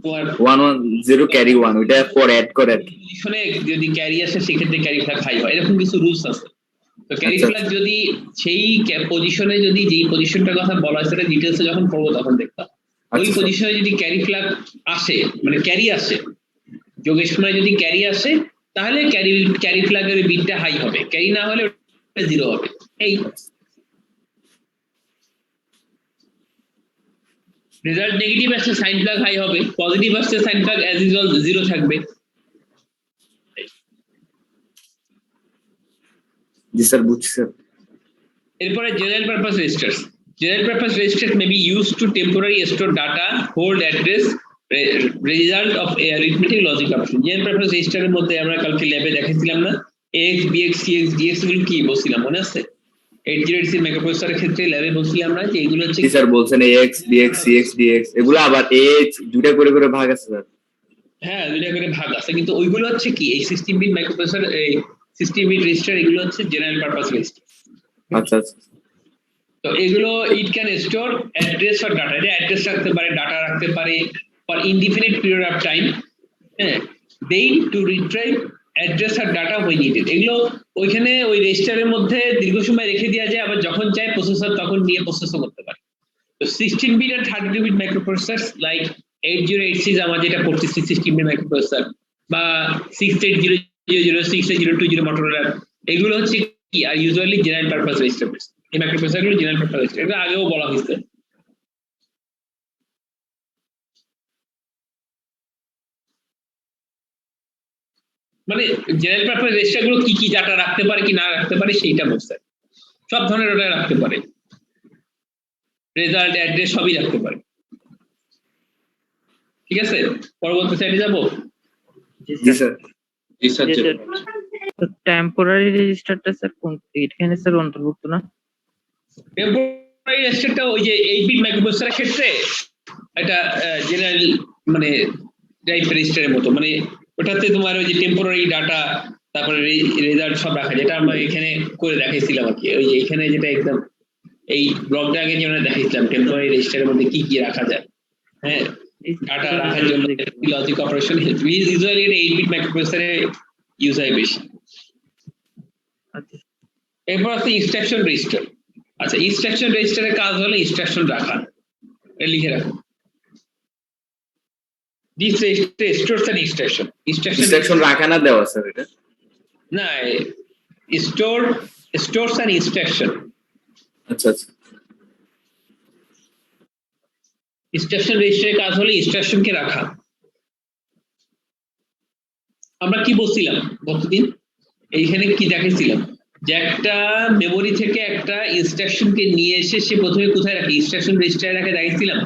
তোমার 1 1 0 ক্যারি 1 ওইটা পরে অ্যাড করে আর কি। পজিশনে যদি ক্যারি আসে সেক্ষেত্রে ক্যারি ফ্ল্যাগ হাই হয়, এরকম কিছু রুলস আছে। তো ক্যারি ফ্ল্যাগ যদি সেই পজিশনে, যদি যেই পজিশনটার কথা বলা হয় সেটা ডিটেইলসে যখন পড়বো তখন দেখতাম, ওই পজিশনে যদি ক্যারি ফ্ল্যাগ আসে, মানে ক্যারি আসে যোগের সময় যদি ক্যারি আসে তাহলে ক্যারি ফ্ল্যাগের বিটটা হাই হবে, ক্যারি না হলে 0 হবে। এই রেজাল্ট নেগেটিভ আসছে সাইন ফ্ল্যাগ হাই হবে, পজিটিভ আসছে সাইন ফ্ল্যাগ অ্যাজ ইউজুয়াল 0 থাকবে। জি স্যার, বুঝছি স্যার। এরপরে general purpose registers. General purpose registers may be used to temporarily store data, hold address, result of a arithmetic logic operation. General purpose register এর মধ্যে আমরা কালকে ল্যাবে দেখাইছিলাম না, ax bx cx dx গুলো কি বলছিলাম মনে আছে? 8086 মাইক্রোপ্রসেসরের ক্ষেত্রে ল্যাবে বলছিলাম না যে এগুলো হচ্ছে, জি স্যার বলছেন ax bx cx dx, এগুলো আবার ah দুটো করে ভাগ আছে স্যার। হ্যাঁ, দুটো করে ভাগ আছে, কিন্তু ওইগুলো হচ্ছে কি এই 16 বিট মাইক্রোপ্রসেসর, এই 16 বিট রেজিস্টার, এগুলো হচ্ছে জেনারেল পারপাস রেজিস্টার। আচ্ছা আচ্ছা। তো এগুলো it can store address or data, এটা অ্যাড্রেস রাখতে পারে, ডাটা রাখতে পারে for indefinite period of time. হ্যাঁ, দেন টু রিট্রাইভ অ্যাড্রেস আর ডাটা হোয়েন নিডেড, এগুলো ওইখানে ওই রেজিস্টারের মধ্যে দীর্ঘ সময় রেখে দেওয়া যায়, আবার যখন চাই প্রসেসর তখন নিয়ে প্রসেসও করতে পারে। তো 16 বিট আর 32 বিট মাইক্রোপ্রসেসর লাইক 8086 আমার যেটা পড়তেছি 16 বিট মাইক্রোপ্রসেসর, বা 6800068020 মোটরোলা, এগুলো হচ্ছে কি আর ইউজুয়ালি জেনারেল পারপাস রেজিস্টার। এই মাইক্রোপ্রসেসরগুলো জেনারেল পারপাস রেজিস্টার, এটা আগেও বলা হয়েছে। মানে জেনারেল পারপাস রেজিস্টারগুলো কি কি ডাটা রাখতে পারে কি না রাখতে পারে সেইটা বলছে, সব ধরনের ডাটা রাখতে পারে, রেজাল্ট অ্যাড্রেস সবই রাখতে পারে। ঠিক আছে, পরবর্তী সাইডে যাব। জি স্যার। জি স্যার। জি স্যার। টেম্পোরারি রেজিস্টারটা স্যার কোন এখানে স্যার অন্তর্ভুক্ত না? টেম্পোরারি রেজিস্টারটা ওই যে 8 বিট মাইক্রোপ্রসেসরের ক্ষেত্রে এটা জেনারেল মানে টাইপ রেজিস্টারের মতো, মানে ওটাতে তোমার ওই যে টেম্পোরারি ডাটা তারপরে রেজাল্ট সব রাখা, যেটা আমরা এখানে করে দেখাইছিলাম আর কি। ওই যে এখানে যেটা একদম এই ব্লক ডায়াগ্রামে যেটা দেখাইছিলাম টেম্পোরারি রেজিস্টারের মধ্যে কি কি রাখা যায়। হ্যাঁ, ডাটা রাখার জন্য লজিক অপারেশন ইউজুয়ালি এটা 8 বিট মাইক্রোপ্রসেসরে ইউজ হয় বেশি। আচ্ছা এরপর আছে ইনস্ট্রাকশন রেজিস্টার। আচ্ছা, ইনস্ট্রাকশন রেজিস্টারের কাজ হলো ইনস্ট্রাকশন রাখা। এটা লিখে রাখো, this register stores an instruction. Instruction রাখা না দেওয়া স্যার এটা? না, স্টোরস অ্যান ইনস্ট্রাকশন। আচ্ছা আচ্ছা। ইনস্ট্রাকশন রেজিস্টারের কাজ হলো ইনস্ট্রাকশনকে রাখা। আমরা কি বলছিলাম গতদিন? এইখানে কি দেখাইছিলাম যে একটা মেমোরি থেকে একটা ইনস্ট্রাকশনকে নিয়ে এসে সে প্রথমে কোথায় রাখে? ইনস্ট্রাকশন রেজিস্টারে রাখে, দেখাইছিলাম।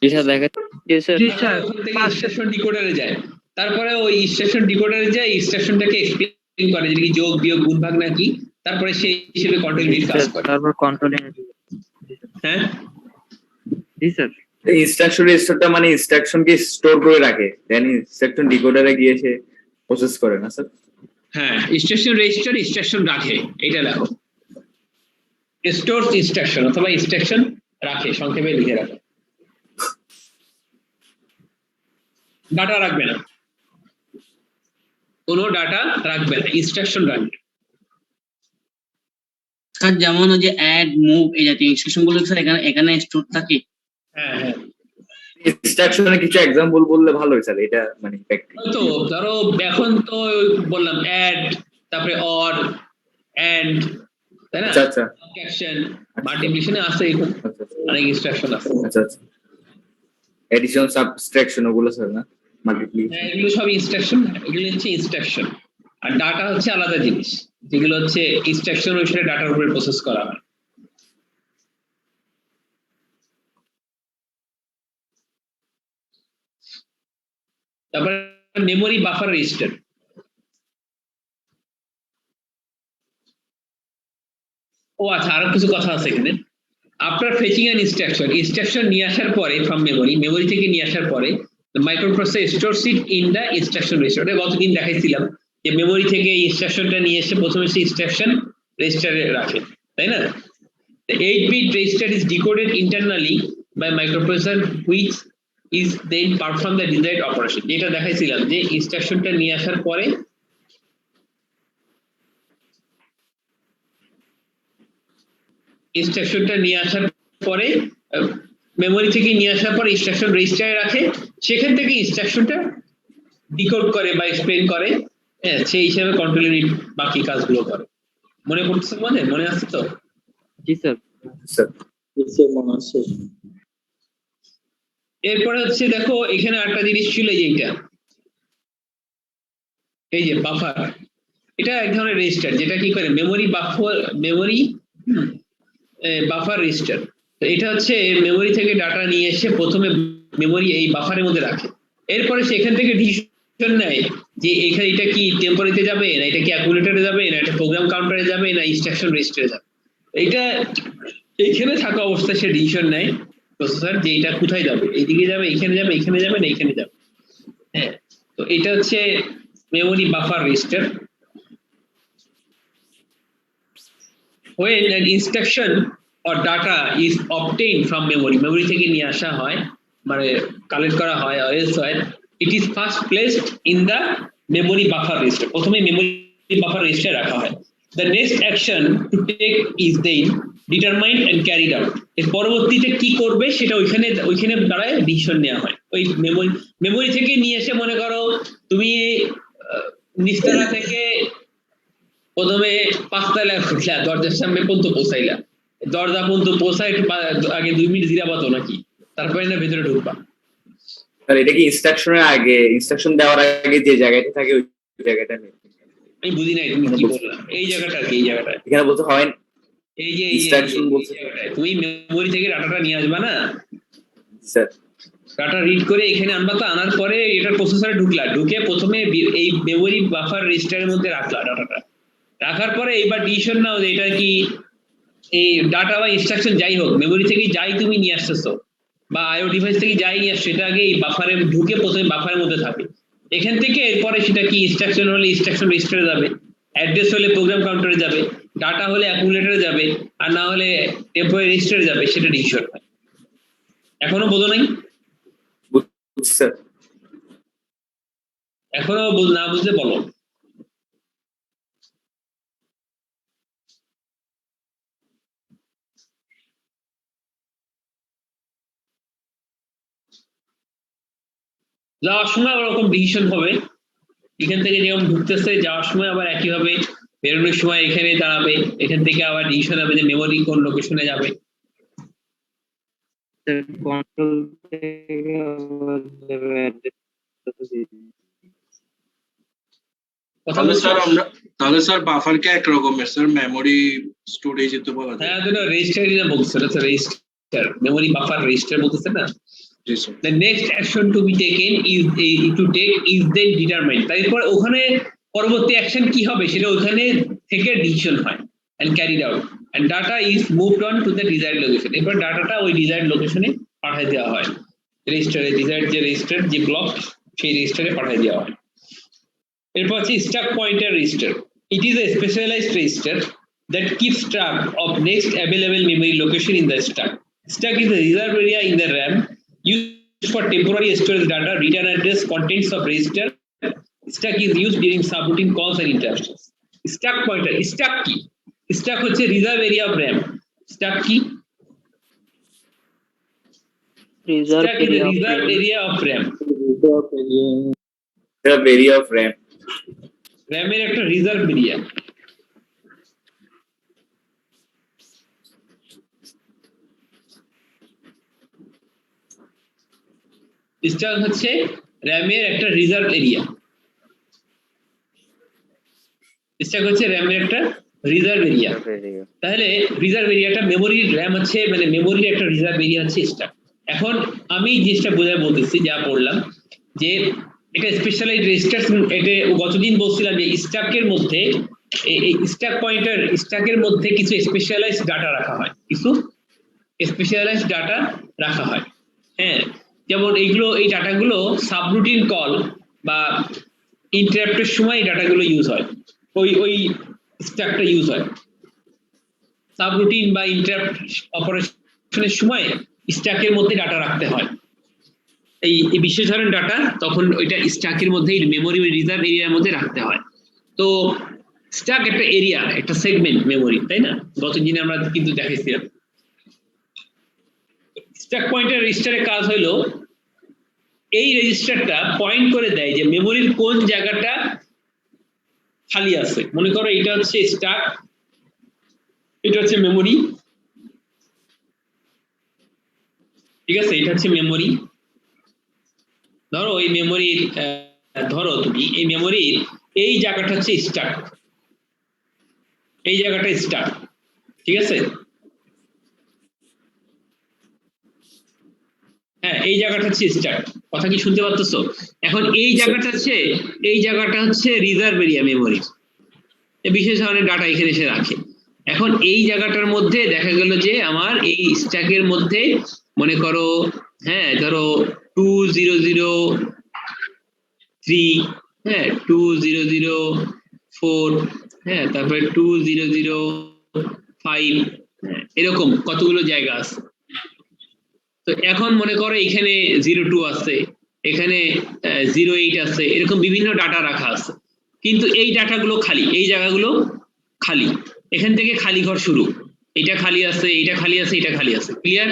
জি স্যার দেখা। জি স্যার। জি স্যার। ওখান থেকে ইনস্ট্রাকশন ডিকোডারে যায়, তারপরে ওই ইনস্ট্রাকশন ডিকোডারে যায় ইনস্ট্রাকশনটাকে এক্সপ্লেইন করে যে কি যোগ বিয়োগ গুণ ভাগ নাকি, তারপরে সেই হিসেবে কন্ট্রোল ইউনিট কাজ করে। তারপর কন্ট্রোল ইউনিট। হ্যাঁ, জি স্যার। ইনস্ট্রাকশন রেজিস্টারটা মানে ইনস্ট্রাকশনকে স্টোর করে রাখে, দেন ইনস্ট্রাকশন ডিকোডারে গিয়ে সে প্রসেস করে না স্যার? হ্যাঁ, ইনস্ট্রাকশন রেজিস্টার ইনস্ট্রাকশন রাখে, এটা দেখো স্টোরস ইনস্ট্রাকশন অথবা ইনস্ট্রাকশন রাখে, সংক্ষেপে লিখে রাখে। ডাটা রাখবে না, কোনো ডাটা রাখবে না, ইনস্ট্রাকশন রাখবে। স্যার যেমন ওই যে অ্যাড মুভ এই জাতীয় ইনস্ট্রাকশন গুলো স্যার এখানে স্টোর থাকে। হ্যাঁ হ্যাঁ, ইনস্ট্রাকশনের কিছু এক্সাম্পল বললে ভালো হয় স্যার, এটা মানে তো ধরো এখন তো বললাম অ্যাড, তারপরে অর, এন্ড, তাই না? আচ্ছা আচ্ছা অ্যাকশন, মাল্টিপ্লিকেশনে আছে এরকম অনেক ইনস্ট্রাকশন আছে। আচ্ছা আচ্ছা। এডিশন সাবট্রাকশন ওগুলো স্যার না? মাল্টিপ্লিকেশন হ্যাঁ, এগুলো সব ইনস্ট্রাকশন, এগুলো হচ্ছে ইনস্ট্রাকশন। আর ডাটা হচ্ছে আলাদা জিনিস, যেগুলো হচ্ছে ইনস্ট্রাকশন অনুসারে ডাটার উপরে প্রসেস করা হয়। তারপরে মেমোরি বাফার রেজিস্টার। ও আচ্ছা, আরো কিছু কথা আছে এখানে। আফটার ফেচিং অ্যান ইনস্ট্রাকশন নিয়ে আসার পরে ফ্রম মেমোরি থেকে নিয়ে আসার পরে microprocessor stores it in the instruction register. ওটা গতদিন দেখাইছিলাম যে মেমোরি থেকে ইনস্ট্রাকশনটা নিয়ে এসে প্রথমে সে ইনস্ট্রাকশন রেজিস্টারে রাখে, তাই না? The 8-bit register is decoded internally by microprocessor which is then perform the desired operation. যেটা দেখাইছিলাম যে ইনস্ট্রাকশনটা নিয়ে আসার পরে মেমোরি থেকে নিয়ে আসার পরে ইনস্ট্রাকশন রেজিস্টারে রাখে, সেখান থেকে ইনস্ট্রাকশনটা ডিকোড করে বা এক্সপ্লেইন করে, হ্যাঁ, সেই হিসাবে কন্ট্রোল ইউনিট বাকি কাজগুলো করে। মনে পড়ছে? মনে আছে তো? জি স্যার। স্যার এরপরে হচ্ছে দেখো এখানে একটা জিনিস ছিল, এইটা এই যে বাফার। এটা এক ধরনের রেজিস্টার যেটা কি করে মেমোরি বাফার রেজিস্টার। তো এটা হচ্ছে মেমোরি থেকে ডাটা নিয়ে এসে প্রথমে মেমোরি এই বাফারের মধ্যে রাখে, এরপরে সেখান থেকে ডিসিশন নেয় যে এখানে এটা কি টেম্পোরারিতে যাবে না এটা কি অ্যাকুমুলেটরে যাবে না এটা প্রোগ্রাম কাউন্টারে যাবে না ইনস্ট্রাকশন রেজিস্টারে যাবে। এটা এইখানে থাকা অবস্থায় সে ডিসিশন নেয় প্রসেসর যে এটা কোথায় যাবে, এইদিকে যাবে, এখানে যাবে, এখানে যাবে না এখানে যাবে। হ্যাঁ, তো এটা হচ্ছে memory buffer register. When an instruction or data is obtained from memory থেকে নিয়ে আসা হয় মানে কালেক্ট করা হয় or else হয়, it is first placed in the memory buffer register. প্রথমে memory buffer register রাখা হয়। The next action to take is then determined and carried out. এর পরবর্তীতে কি করবে সেটা ওইখানে দাঁড়ায় ডিসিশন নেওয়া হয়। ওই মেমোরি থেকে নিয়ে এসে মনে করো তুমি নিস্তারা থেকে প্রথমে 5 তলায় উঠলা, দরজার সামনে পর্যন্ত পৌঁছাইলা, দরজা পর্যন্ত পৌঁছায় আগে 2 মিনিট জিরাবাতো নাকি, তারপরে না ভেতরে ঢুকবা। স্যার এটা কি ইনস্ট্রাকশনের আগে, ইনস্ট্রাকশন দেওয়ার আগে যে জায়গাটা থাকে ওই জায়গাটা নেই? আমি বুঝি নাই তুমি কি বললা। এই জায়গাটা আর কি, এই জায়গাটা এখানে বলতে হয় এই যে ইনস্ট্রাকশন বলতে তুমি মেমোরি থেকে ডাটাটা নিয়ে আসবা না, স্যার ডাটা রিড করে এখানে আনবা, তো আনার পরে এটা প্রসেসরে ঢুকে প্রথমে এই মেমোরি বাফার রেজিস্টারের মধ্যে রাখলা ডাটাটা। রাখার পরে এইবার ডিসিশন নাও যে এটা কি এই ডাটা বা ইনস্ট্রাকশন যাই হোক মেমোরি থেকে যাই তুমি নিয়ে আসতেছো বা আইও ডিভাইস থেকে যাই নিয়ে আসছো, এটা আগে এই বাফারে ঢুকে প্রথমে বাফারের মধ্যে থাকে। এখান থেকে এরপরে সেটা কি ইনস্ট্রাকশন হলে ইনস্ট্রাকশন রেজিস্টারে যাবে, অ্যাড্রেস হলে প্রোগ্রাম কাউন্টারে যাবে, ডাটা হলে অ্যাকুমুলেটরে যাবে, আর না হলে টেম্পোরারি রেজিস্টারে যাবে, সেটা ডিসিশন হয়। এখনো বোঝো নাই? স্যার এখনো না বুঝলে বলো। যাওয়ার সময় ওরকম ডিসিশন হবে, এখান থেকে যেমন ঢুকতেছে যাওয়ার সময় আবার একইভাবে বেরোনোর সময় এখানে দাঁড়াবে, এখান থেকে আবার ডিসিশন হবে যে মেমোরি কোন লোকেশনে যাবে। কন্ট্রোল থেকে তাহলে স্যার বাফারকে এক রকমের স্যার মেমোরি স্টোরেজ তো বলা যায়। হ্যাঁ দুটো রেজিস্টারই না বলছে, আচ্ছা রেজিস্টার মেমোরি বাফার রেজিস্টার বলতেছে না। জি sir. The next action to be taken is then determined. তারপর ওখানে পরবর্তী অ্যাকশন কি হবে সেটা ওখানে থেকে ডিসিশন হয় and carried out, and data is moved on to the desired location. এরপর ডাটাটা ওই ডিজায়ার্ড লোকেশনে পাঠিয়ে দেওয়া হয়, রেজিস্টারে ডিজায়ার্ড যে রেজিস্টার যে ব্লক সেই রেজিস্টারে পাঠিয়ে দেওয়া হয়। এরপর হচ্ছে stack pointer register. It is a specialized register that keeps track of next available memory location in the stack. Stack is the reserve area in the RAM used for temporary storage data, return address, contents of register. Stack is used during subroutine calls and interruptions. Stack pointer, stack key. Stack হচ্ছে reserve area of RAM. Stack key. Stack is the reserve area of RAM. reserve area of RAM. RAM এর একটা reserve area. Stack হচ্ছে RAM এর একটা reserve area. Stack হচ্ছে RAM এর একটা reserve area. তাহলে রিজার্ভ এরিয়াটা মেমোরির RAM হচ্ছে মানে মেমোরির একটা রিজার্ভ এরিয়া হচ্ছে স্ট্যাক। এখন আমি জিনিসটা বোঝায় বলতেছি যা পড়লাম যে এটা স্পেশালাইজড রেজিস্টার। এটা গতদিন বলছিলাম যে স্ট্যাকের মধ্যে এই স্ট্যাক পয়েন্টার স্ট্যাকের মধ্যে কিছু স্পেশালাইজড ডাটা রাখা হয়, কিছু স্পেশালাইজড ডাটা রাখা হয়। হ্যাঁ, যেমন এইগুলো এই ডাটাগুলো সাবরুটিন কল বা ইন্টারাপ্টের সময় এই ডাটাগুলো ইউজ হয়, ওই স্ট্যাকটা ইউজ হয়। সাবরুটিন বা ইন্টারাপ্ট অপারেশনের সময় স্ট্যাকের মধ্যে ডাটা রাখতে হয়, এই বিশেষ ধরনের ডাটা তখন ওইটা স্ট্যাকের মধ্যে মেমোরি রিজার্ভ এরিয়ার মধ্যে রাখতে হয়। তো স্ট্যাক একটা এরিয়া, একটা সেগমেন্ট মেমোরি, তাই না? গত দিনে আমরা কিন্তু দেখাইছিলাম। স্ট্যাক পয়েন্টার রেজিস্টারের কাজ হলো এই রেজিস্টারটা পয়েন্ট করে দেয় যে মেমোরির কোন জায়গাটা খালি আছে। মনে করো এটা হচ্ছে স্ট্যাক, এটা হচ্ছে মেমোরি, ঠিক আছে? এটা হচ্ছে মেমোরি। ধরো এই মেমোরি, ধরো তুমি এই মেমোরির এই জায়গাটা হচ্ছে স্ট্যাক, এই জায়গাটা স্ট্যাক, ঠিক আছে? হ্যাঁ, এই জায়গাটা হচ্ছে স্ট্যাক। কথা কি শুনতে পাচ্ছো? এখন এই জায়গাটা হচ্ছে রিজার্ভ এরিয়া মেমোরির, বিশেষ ধরনের ডাটা এখানে এসে রাখে। এখন এই জায়গাটার মধ্যে দেখা গেল যে আমার এই স্ট্যাকের মধ্যে মনে করো, হ্যাঁ ধরো 2003, হ্যাঁ 2004, হ্যাঁ তারপরে 2005, এরকম কতগুলো জায়গা আছে। তো এখন মনে করো এখানে 02 আছে, এখানে 08 আছে, এরকম বিভিন্ন ডাটা রাখা আছে। কিন্তু এই ডাটাগুলো খালি, এই জায়গাগুলো খালি, এখান থেকে খালি ঘর শুরু, এটা খালি আছে, এটা খালি আছে, এটা খালি আছে। ক্লিয়ার?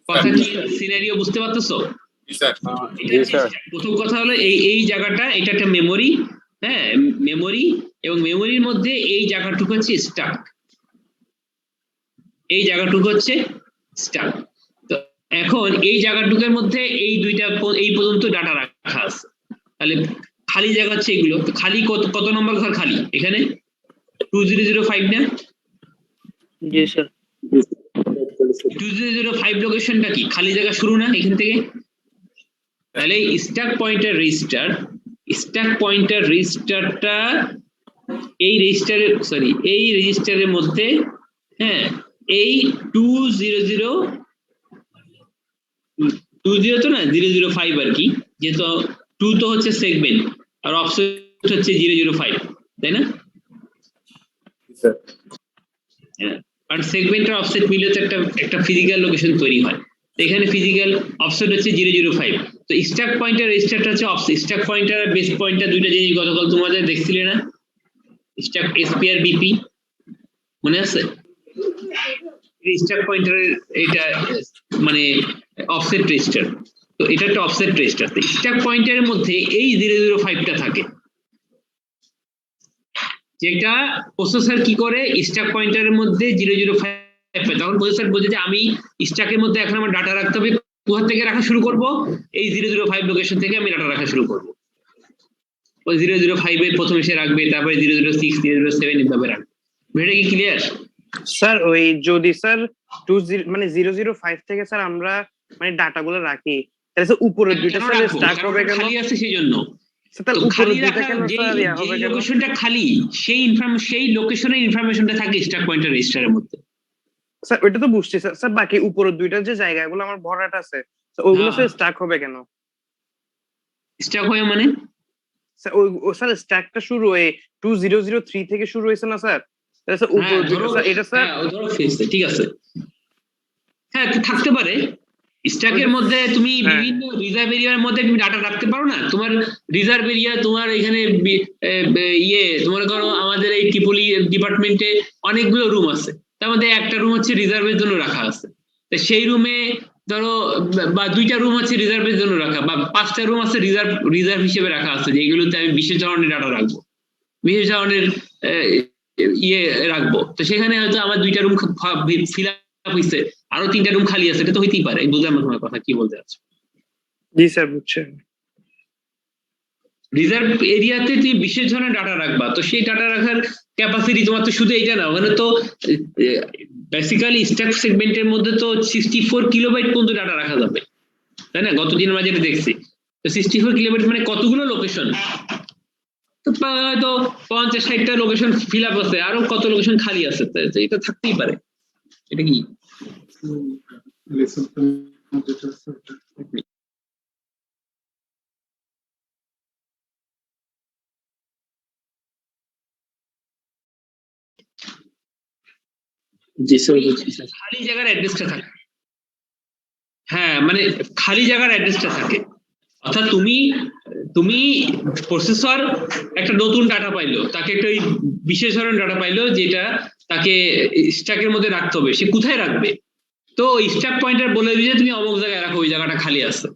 কথা কি সিনারিও বুঝতে পারতেছো? প্রথম কথা হলো এই জায়গাটা এটা একটা মেমোরি, হ্যাঁ মেমোরি, এবং মেমোরির মধ্যে এই জায়গাটুকু হচ্ছে স্ট্যাক, এই জায়গাটুকু হচ্ছে স্ট্যাক। তো এখন এই জায়গাটুকুর মধ্যে এই দুইটা এই পর্যন্ত ডাটা রাখা আছে, তাহলে খালি জায়গা হচ্ছে এগুলো। তো খালি কত নম্বর ঘর খালি? এখানে 2005 না? জি স্যার। 2005 লোকেশনটা কি খালি জায়গা শুরু না এখান থেকে, তাহলে স্ট্যাক পয়েন্টার রেজিস্টারটা এই রেজিস্টারের মধ্যে, হ্যাঁ, এই 20 তো না 005 আর কি, যেহেতু 2 তো হচ্ছে সেগমেন্ট আর অফসেট হচ্ছে 005, তাই না? হ্যাঁ, আর সেগমেন্ট আর অফসেট মিলে তো একটা ফিজিক্যাল লোকেশন তৈরি হয়। তো এখানে ফিজিক্যাল অফসেট হচ্ছে 005। তো স্ট্যাক পয়েন্টার রেজিস্টারটা হচ্ছে অফসেট। স্ট্যাক পয়েন্টার আর বেস পয়েন্টার দুইটা জিনিস গতকাল তোমাদের দেখছিলে না, স্ট্যাক এসপি আর বিপি, মনে আছে? স্ট্যাক পয়েন্টারের এটা মানে অফসেট রেজিস্টার, তো এটা একটা অফসেট রেজিস্টার। স্ট্যাক পয়েন্টারের মধ্যে এই 005টা থাকে, যেটা প্রসেসর কি করে স্ট্যাক পয়েন্টারের মধ্যে 005 পায়, তখন প্রসেসর বোঝে যে আমি স্ট্যাকের মধ্যে এখন আমার ডাটা রাখতে হবে, কোথা থেকে রাখা শুরু করব, এই 005 লোকেশন থেকে আমি ডাটা রাখা শুরু করব। ওই 005 এর প্রথমে সে রাখবে, তারপরে 006 007 এভাবে রাখবে। এটা কি ক্লিয়ার? স্যার ওই যদি স্যার 20 মানে 005 থেকে স্যার আমরা মানে ডাটাগুলো রাখি, তাহলে স্যার উপরের দুইটা স্যার স্ট্যাক হবে কেন? খালি আছে সেই জন্য। তাহলে উপরের দুইটা কেন স্যার ইয়া হবে কেন? লোকেশনটা খালি, সেই লোকেশনের ইনফরমেশনটা থাকে স্ট্যাক পয়েন্টার রেজিস্টারের মধ্যে। স্যার ওইটা তো বুঝছি স্যার, স্যার বাকি উপরের দুইটা যে জায়গাগুলো আমার ভরাট আছে ওইগুলো স্যার স্ট্যাক হবে কেন? স্ট্যাক হয় মানে স্যার ওই স্যার স্ট্যাকটা শুরু হয় 2003 থেকে শুরু হয়েছে না স্যার? তাহলে স্যার উপরের দুইটা স্যার এটা স্যার ধরো ফেসে ঠিক আছে, হ্যাঁ থাকতে পারে। স্ট্যাকের মধ্যে তুমি বিভিন্ন রিজার্ভ এরিয়ার মধ্যে তুমি ডাটা রাখতে পারো না। তোমার রিজার্ভ এরিয়া, তোমার এখানে তোমার ধরো আমাদের এই ত্রিপলি ডিপার্টমেন্টে অনেকগুলো রুম আছে, তার মধ্যে একটা রুম হচ্ছে রিজার্ভের জন্য রাখা আছে। তো সেই রুমে ধরো বা দুইটা রুম আছে রিজার্ভের জন্য রাখা, বা 5টা রুম আছে রিজার্ভ হিসেবে রাখা আছে, যেগুলোতে আমি বিশেষ ধরনের ডাটা রাখবো, বিশেষ ধরনের রাখবো। তো সেখানে হয়তো আমার 2টা রুম ফিল আপ হয়েছে, আরো 3টা রুম খালি আছে, এটা তো হইতেই পারে। বুঝলাম না তোমার কথা কি বলতে চাচ্ছো। জি স্যার বুঝছেন। রিজার্ভ এরিয়াতে তুমি বিশেষ ধরনের ডাটা রাখবা, তো সেই ডাটা রাখার ক্যাপাসিটি তোমার তো শুধু এইটা না, ওখানে তো বেসিক্যালি স্ট্যাক সেগমেন্টের মধ্যে তো 64 কিলোবাইট পর্যন্ত ডাটা রাখা যাবে, তাই না? গতদিন আমরা যেটা দেখছি, তো 64 কিলোবাইট মানে কতগুলো লোকেশন, তো হয়তো 50-60টা লোকেশন ফিল আপ আছে, আরো কত লোকেশন খালি আছে, তো এটা থাকতেই পারে। এটা কি খালি জায়গার অ্যাড্রেসটা থাকে, হ্যাঁ মানে খালি জায়গার অ্যাড্রেসটা থাকে। অর্থাৎ তুমি প্রসেসর একটা নতুন ডাটা পাইলো, তাকে একটা বিশেষ ধরনের ডাটা পাইলো যেটা তাকে স্ট্যাকের মধ্যে রাখতে হবে, সে কোথায় রাখবে? তো স্ট্যাক পয়েন্টার বলে দিবে যে তুমি অমুক জায়গায় রাখো, ওই জায়গাটা খালি আছে।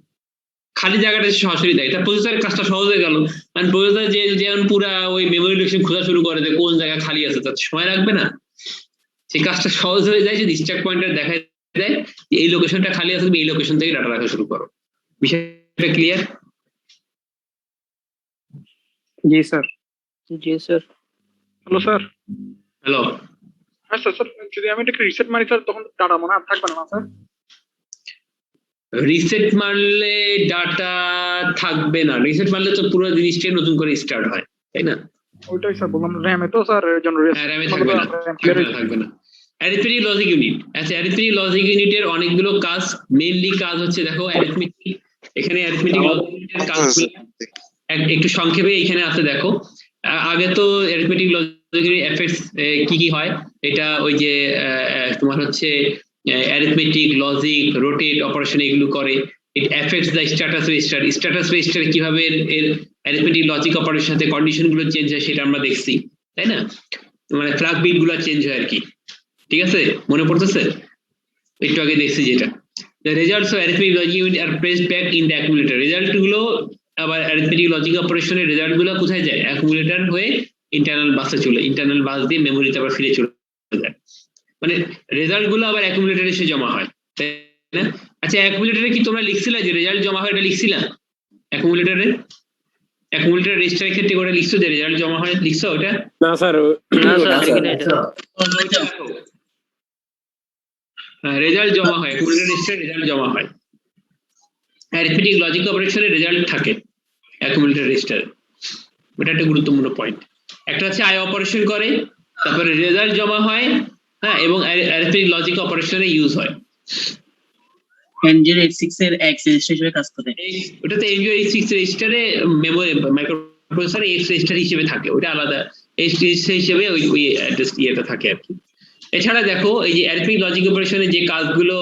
খালি জায়গাটা সরাসরি দেয়, তার প্রসেসরের কাজটা সহজ হয়ে গেল। মানে প্রসেসর যেমন পুরা ওই মেমোরি লোকেশন খোঁজা শুরু করে যে কোন জায়গায় খালি আছে, তার সময় লাগবে না, সেই কাজটা সহজ হয়ে যায় যদি স্ট্যাক পয়েন্টার দেখায় দেয় এই লোকেশনটা খালি আছে, তুমি এই লোকেশন থেকে ডাটা রাখা শুরু করো। বিষয়টা ক্লিয়ার? জি স্যার। জি স্যার। Hello sir. হ্যালো। হ্যাঁ স্যার, যদি আমি এটাকে রিসেট মারি স্যার তখন ডাটা মনে আর থাকবে না স্যার? রিসেট মারলে ডাটা থাকবে না, রিসেট মারলে তো পুরো জিনিসটাই নতুন করে স্টার্ট হয়, তাই না? ওইটাই স্যার বললাম, র্যামে তো স্যার এর জন্য র্যামে থাকবে না। অ্যারিথমেটিক লজিক ইউনিট, আচ্ছা অ্যারিথমেটিক লজিক ইউনিটের অনেকগুলো কাজ, মেইনলি কাজ হচ্ছে দেখো অ্যারিথমেটিক, এখানে অ্যারিথমেটিক লজিক ইউনিটের কাজগুলো একটু সংক্ষেপে এখানে আছে দেখো। আগে তো অ্যারিথমেটিক লজিক ইউনিট এফেক্টস কি কি হয়, এটা ওই যে তোমার হচ্ছে অ্যারিথমেটিক লজিক রোটেট অপারেশন এগুলো করে, it effects the status register. Status register কিভাবে এর অ্যারিথমেটিক লজিক অপারেশনের সাথে কন্ডিশন গুলো চেঞ্জ হয় সেটা আমরা দেখছি, তাই না? মানে ফ্ল্যাগ বিট গুলো চেঞ্জ হয় আর কি, ঠিক আছে? মনে পড়তেছে? একটু আগে দেখছি যেটা the results of arithmetic logic unit are placed back in the accumulator। Result গুলো আবার অ্যারিথমেটিক লজিক অপারেশনের রেজাল্ট গুলো কোথায় যায়? অ্যাকুমুলেটর হয়ে ইন্টারনাল বাসে চলে, ইন্টারনাল বাস দিয়ে মেমোরিতে আবার ফিরে চলে যায়, মানে রেজাল্ট গুলো আবার অ্যাকুমুলেটরে এসে জমা হয়, তাই না? আচ্ছা অ্যাকুমুলেটরে কি তোমরা লিখছিলা যে রেজাল্ট জমা হয়, এটা লিখছিলা? অ্যাকুমুলেটরে রেজিস্টারের ক্ষেত্রে করে লিখছো যে রেজাল্ট জমা হয়, লিখছো ওটা? না স্যার, রেজাল্ট জমা হয়, অ্যাকুমুলেটর রেজিস্টারে রেজাল্ট জমা হয়। অ্যারিথমেটিক লজিক অপারেশনে রেজাল্ট থাকে অ্যাকুমুলেটর রেজিস্টারে, এটা একটা গুরুত্বপূর্ণ পয়েন্ট। একটা হচ্ছে আই অপারেশন করে, তারপরে রেজাল্ট জমা হয়, হ্যাঁ, এবং অ্যারিথমেটিক লজিক অপারেশনে ইউজ হয়। N086 এর X রেজিস্টার হিসেবে কাজ করে। ওটাতে N086 রেজিস্টারে মেমোরি মাইক্রোপ্রসেসরে X রেজিস্টার হিসেবে থাকে, ওটা আলাদা X রেজিস্টার হিসেবে ওই অ্যাড্রেস ইয়েটা থাকে আর কি। এছাড়া দেখো এই যে অ্যারিথমেটিক লজিক অপারেশনে যে কাজগুলো,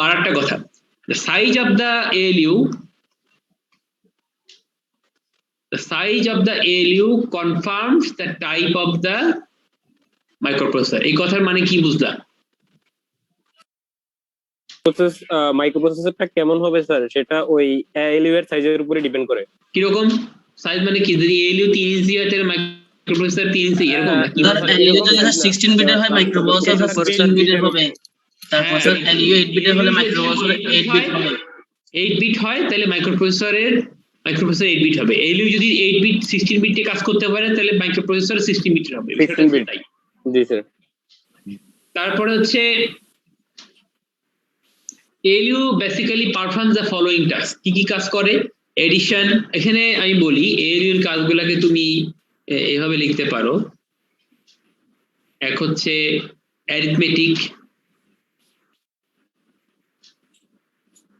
আর একটা কথা, the size of the ALU confirms the type of the microprocessor। এই কথার মানে কি বুঝলা? মাইক্রোপ্রসেসরটা কেমন হবে স্যার, সেটা ওই ALU এর সাইজের উপরে ডিপেন্ড করে। কিরকম সাইজ মানে কি? যদি ALU 3 ইঞ্চি হয় তাহলে মাইক্রোপ্রসেসর 3 ইঞ্চি এরকম নাকি? ধর ALU যদি 16 বিটের হয় মাইক্রোপ্রসেসর 16 বিটের হবে, তারপর স্যার ALU 8 বিটের হলে মাইক্রোপ্রসেসর 8 বিট হবে। 8 বিট হয় তাহলে মাইক্রোপ্রসেসর 8 বিট হবে। ALU যদি 8 বিট 16 বিটে কাজ করতে পারে তাহলে মাইক্রোপ্রসেসর 16 বিটের হবে। 16 বিট। জি স্যার। তারপরে হচ্ছে ALU basically performs the following task. কি কি কাজ করে? এডিশন, এখানে আমি বলি ALU এর কাজগুলোকে তুমি এভাবে লিখতে পারো। এক হচ্ছে অ্যারিথমেটিক,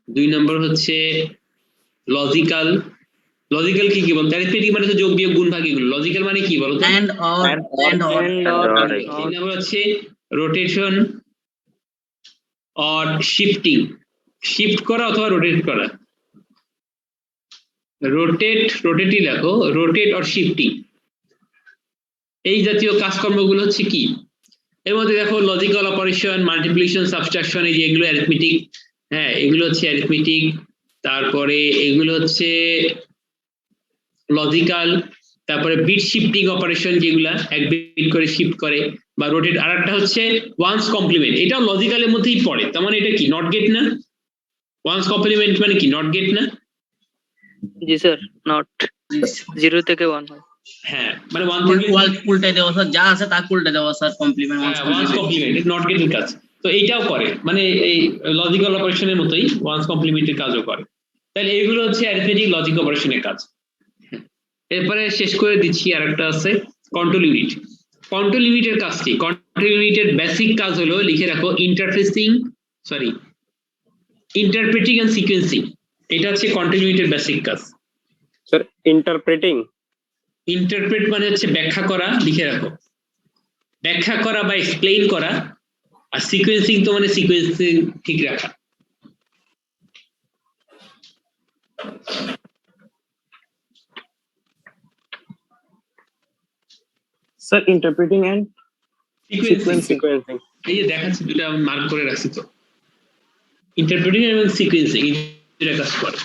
2 নম্বর হচ্ছে লজিক্যাল। লজিক্যাল কি কি বলতো? অ্যারিথমেটিক মানে তো যোগ বিয়োগ গুণ ভাগ এগুলো। লজিক্যাল মানে কি বলতো? And or. 3 নম্বর হচ্ছে রোটেশন অর শিফটিং, শিফট করা অথবা রোটেট করা। রোটেটই লেখো, রোটেট অর শিফটিং। এই জাতীয় কাজকর্মগুলো হচ্ছে কি? এর মধ্যে দেখো লজিক্যাল অপারেশন, মাল্টিপ্লিকেশন, সাবট্রাকশন, এই যে এগুলো অ্যারিথমেটিক, হ্যাঁ এগুলো হচ্ছে অ্যারিথমেটিক। তারপরে এগুলো হচ্ছে লজিক্যাল। তারপরে বিট শিফটিং অপারেশন, যেগুলা এক বিট করে শিফট করে বা রোটেট। আর একটা হচ্ছে ওয়ান্স কমপ্লিমেন্ট, এটাও লজিক্যালের মধ্যেই পড়ে। তার মানে এটা কি নট গেট না? ওয়ান্স কমপ্লিমেন্ট মানে কি নট গেট না? জি স্যার, নট 0 থেকে 1 হয়। হ্যাঁ, মানে 1 থেকে উল্টে দেওয়া স্যার, যা আছে তা উল্টে দেওয়া sir, complement once complement, not গেটের কাজ। তো এইটাও করে, মানে এই লজিক্যাল অপারেশনের মতোই ওয়ান্স কমপ্লিমেন্টের কাজও করে। তাহলে এইগুলো হচ্ছে অ্যারিথমেটিক লজিক অপারেশনের কাজ। এরপরে শেষ করে দিচ্ছি, আর একটা আছে কন্ট্রোল ইউনিট। কন্ট্রোল ইউনিটের কাজ কি? কন্ট্রোল ইউনিটের বেসিক কাজ হলো, লিখে রাখো, ইন্টারপ্রেটিং এন্ড সিকোয়েন্সিং। এটা হচ্ছে কন্ট্রোল ইউনিটের বেসিক কাজ। স্যার ইন্টারপ্রেটিং, ইন্টারপ্রেট মানে হচ্ছে ব্যাখ্যা করা, লিখে রাখো, ব্যাখ্যা করা বা এক্সপ্লেইন করা। আর সিকোয়েন্সিং তো মানে সিকোয়েন্সিং ঠিক রাখা। স্যার ইন্টারপ্রেটিং এন্ড সিকোয়েন্সিং, এই যে দেখাচ্ছি দুটো আমি মার্ক করে রাখছি। তো ইন্টারপ্রেটিং এবং সিকোয়েন্সিং এটা কাজ করে।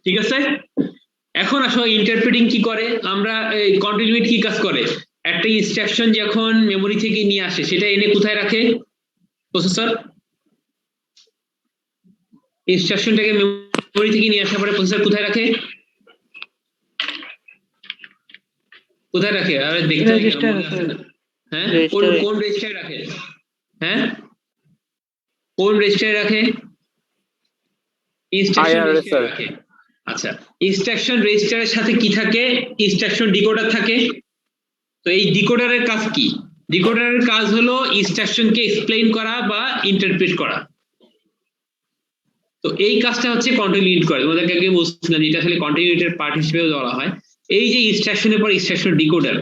ঠিক আছে, এখন আসো ইন্টারপ্রেটিং কি করে। আমরা কন্ট্রোল ইউনিট কি কাজ করে? একটা ইনস্ট্রাকশন যখন মেমোরি থেকে নিয়ে আসে, সেটা এনে কোথায় রাখে? প্রসেসর। ইনস্ট্রাকশনটাকে মেমোরি থেকে নিয়ে আসার পরে প্রসেসর কোথায় রাখে? কোথায় রাখে? আরে দেখতে হবে, হ্যাঁ কোন রেজিস্টারে রাখে? হ্যাঁ কোন রেজিস্টারে রাখে? ইনস্ট্রাকশন রেজিস্টারে রাখে। আচ্ছা, ইনস্ট্রাকশন রেজিস্টারের সাথে কি থাকে? ইনস্ট্রাকশন ডিকোডার থাকে। তো এই ডিকোডারের কাজ কি? ডিকোডারের কাজ হলো ইনস্ট্রাকশনকে এক্সপ্লেইন করা বা ইন্টারপ্রেট করা। তো এই কাজটা হচ্ছে কন্ট্রোল ইউনিট করে। তোমাদেরকে আগে বলছিলাম এটা আসলে কন্ট্রোল ইউনিটের পার্ট হিসেবে ধরা হয়। এই যে ইনস্ট্রাকশনের পর ইনস্ট্রাকশন ডিকোডার,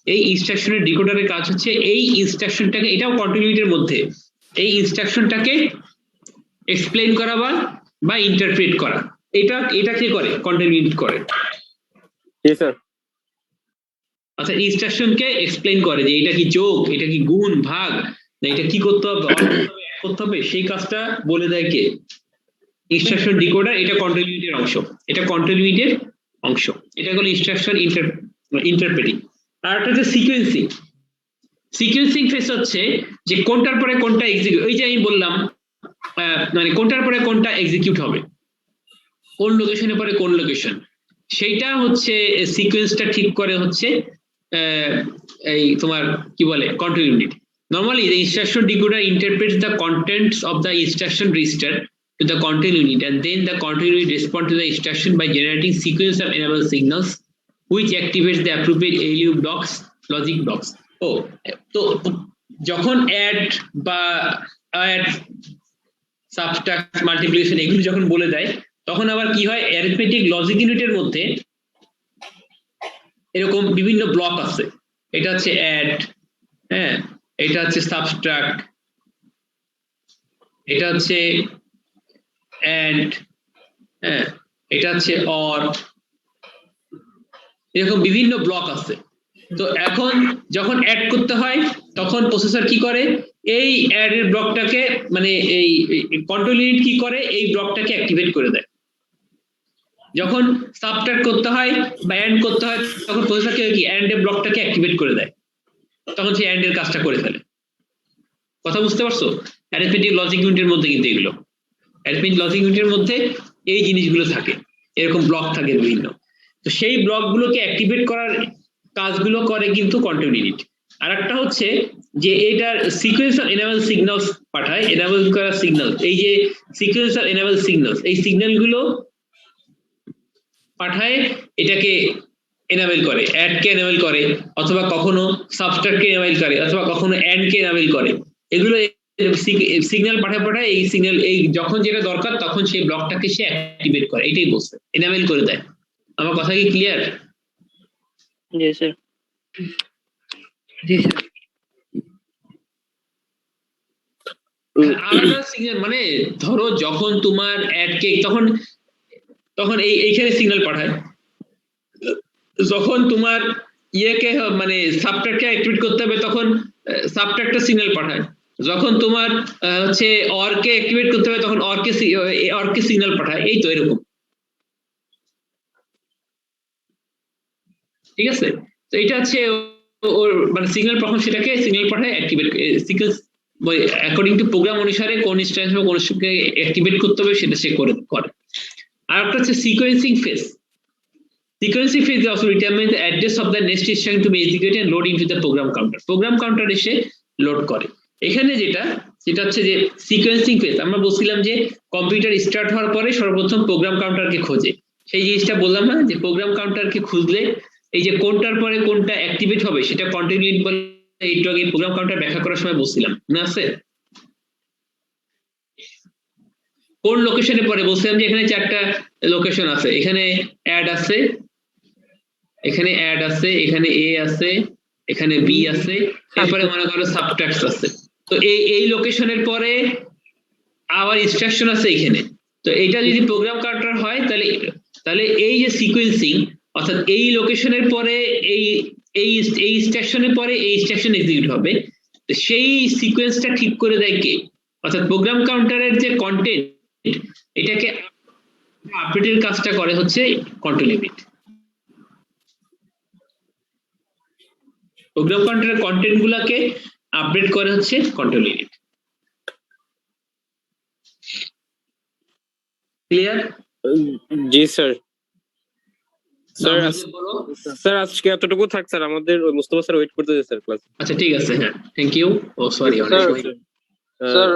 এই ইনস্ট্রাকশনের ডিকোডারের কাজ হচ্ছে এই ইনস্ট্রাকশনটাকে, এটাও কন্ট্রোল ইউনিটের মধ্যে, এই ইনস্ট্রাকশনটাকে এক্সপ্লেইন করা বা ইন্টারপ্রেট করা। এটা কে করে? কন্ট্রোল ইউনিট করে। জি স্যার। আচ্ছা, ইনস্ট্রাকশনকে এক্সপ্লেইন করে যে এটা কি যোগ, এটা কি গুণ, ভাগ, না এটা কি করতে হবে, করতে হবে, সেই কাজটা বলে দেয় কে? ইনস্ট্রাকশন ডিকোডার, এটা কন্ট্রোল ইউনিটের অংশ, এটা কন্ট্রোল ইউনিটের অংশ, এটা হলো ইনস্ট্রাকশন ইন্টারপ্রেটিং। আর একটা হচ্ছে সিকোয়েন্সিং। সিকোয়েন্সিং ফেজ হচ্ছে যে কোনটার পরে কোনটা এক্সিকিউট, ওই যে আমি বললাম মানে কোনটার পরে কোনটা এক্সিকিউট হবে, কোন লোকেশনের পরে কোন লোকেশন, সেইটা হচ্ছে সিকোয়েন্সটা ঠিক করে হচ্ছে এই তোমার কি বলে control unit. Normally, the instruction decoder interprets the contents of the instruction register to the control unit, and then the control unit responds to the instruction by generating sequence of enable signals, which activates the appropriate ALU blocks, logic blocks. তো যখন add বা add, subtract, multiplication এগুলো যখন বলে দেয়, তখন আবার কি হয়, arithmetic logic unit-এর মধ্যে এরকম বিভিন্ন ব্লক আছে। এটা হচ্ছে add, হ্যাঁ, এটা হচ্ছে সাবট্রাক্ট, এটা হচ্ছে এন্ড, হ্যাঁ, এটা হচ্ছে অর, এরকম বিভিন্ন ব্লক আছে। তো এখন যখন অ্যাড করতে হয় তখন প্রসেসর কি করে, এই অ্যাড এর ব্লকটাকে মানে এই কন্ট্রোল ইউনিট কি করে, এই ব্লকটাকে অ্যাক্টিভেট করে দেয়। যখন সাবট্রাক্ট করতে হয় বা এন্ড করতে হয় তখন প্রসেসর কি এন্ড এর ব্লকটাকে অ্যাক্টিভেট করে দেয়, তখন সে এন্ড এর কাজটা করে ফেলে। কথা বুঝতে পারছো? অ্যারিথমেটিক লজিক ইউনিটের মধ্যে কিন্তু এগুলো, অ্যারিথমেটিক লজিক ইউনিটের মধ্যে এই জিনিসগুলো থাকে, এরকম ব্লক থাকে বিভিন্ন। তো সেই ব্লকগুলোকে অ্যাক্টিভেট করার কাজগুলো করে কিন্তু কন্ট্রোল ইউনিট। আর একটা হচ্ছে যে এটার সিকোয়েন্স অফ এনেবল সিগন্যালস পাঠায়, এনেবল করা সিগন্যাল, এই যে সিকোয়েন্স অফ এনেবল সিগন্যালস, এই সিগন্যালগুলো পাঠায়, এটাকে এনেবল করে, অ্যাড কে এনেবল করে, অথবা কখনো সাবট্রাক্ট কে এনেবল করে, অথবা কখনো এন্ড কে এনেবল করে। এগুলো সিগন্যাল পাঠায়, এই সিগন্যাল এই যখন যেটা দরকার তখন সেই ব্লকটাকে সে অ্যাক্টিভেট করে, এটাই বলছে, এনেবল করে দেয়। আমার কথা কি ক্লিয়ার? জি স্যার। জি স্যার। আলাদা সিগন্যাল মানে ধরো যখন তোমার অ্যাড কে তখন এইখানে সিগন্যাল পাঠায়, যখন তোমার ইয়েকে মানে সাবট্রাক্টকে অ্যাক্টিভেট করতে হবে তখন সাবট্রাক্টটা সিগন্যাল পাঠায়, যখন তোমার হচ্ছে অরকে অ্যাক্টিভেট করতে হবে তখন অরকে সিগন্যাল পাঠায়। এই তো এরকম, ঠিক আছে? তো এটা হচ্ছে ওর মানে সিগন্যাল পাঠানো, সেটাকে সিগন্যাল পাঠায় activate sequence according to program অনুসারে কোন ইনস্ট্যান্স বা কোন স্টেপকে অ্যাক্টিভেট করতে হবে সেটা সে করে। আর একটা হচ্ছে sequencing phase. Sequencing phase also determines the address of the next instruction to be executed and load into the program counter. Program counter এসে লোড করে। এখানে যেটা হচ্ছে যে সিকোয়েন্সিং ফেজ, আমরা বলছিলাম যে কম্পিউটার স্টার্ট হওয়ার পরে সর্বপ্রথম প্রোগ্রাম কাউন্টারকে খোঁজে। সেই জিনিসটা বললাম না যে প্রোগ্রাম কাউন্টারকে খুঁজলে এই যে কোনটার পরে কোনটা অ্যাক্টিভেট হবে সেটা কন্টিনিউইট বলে, একটু আগে প্রোগ্রাম কাউন্টার ব্যাখ্যা করার সময় বলছিলাম, মনে আছে? কোন লোকেশনে পরে বলছিলাম যে এখানে 4টা লোকেশন আছে, এখানে অ্যাড আছে, এখানে অ্যাড আছে, এখানে এ আছে, এখানে বি আছে, এরপরে মনে করো সাবট্রাক্ট আছে। তো এই লোকেশনের পরে আবার ইনস্ট্রাকশন আছে এখানে। তো এটা যদি প্রোগ্রাম কাউন্টার হয় তাহলে এই যে সিকোয়েন্সিং, অর্থাৎ এই লোকেশনের পরে এই ইনস্ট্রাকশনের পরে এই ইনস্ট্রাকশন এক্সিকিউট হবে, তো সেই সিকোয়েন্সটা ঠিক করে দেয় কে? অর্থাৎ প্রোগ্রাম কাউন্টারের যে কন্টেন্ট, এটাকে আপডেটের কাজটা করে হচ্ছে কন্ট্রোল ইউনিট। প্রোগ্রাম কাউন্টারের কন্টেন্ট গুলাকে আপডেট করে হচ্ছে কন্ট্রোল ইউনিট। ক্লিয়ার? জি স্যার। স্যার আজকে এতটুকু থাক স্যার, আমাদের ওই মুস্তফা স্যার ওয়েট করতেছে স্যার ক্লাস। আচ্ছা ঠিক আছে, হ্যাঁ থ্যাংক ইউ। ও সরি, স্যার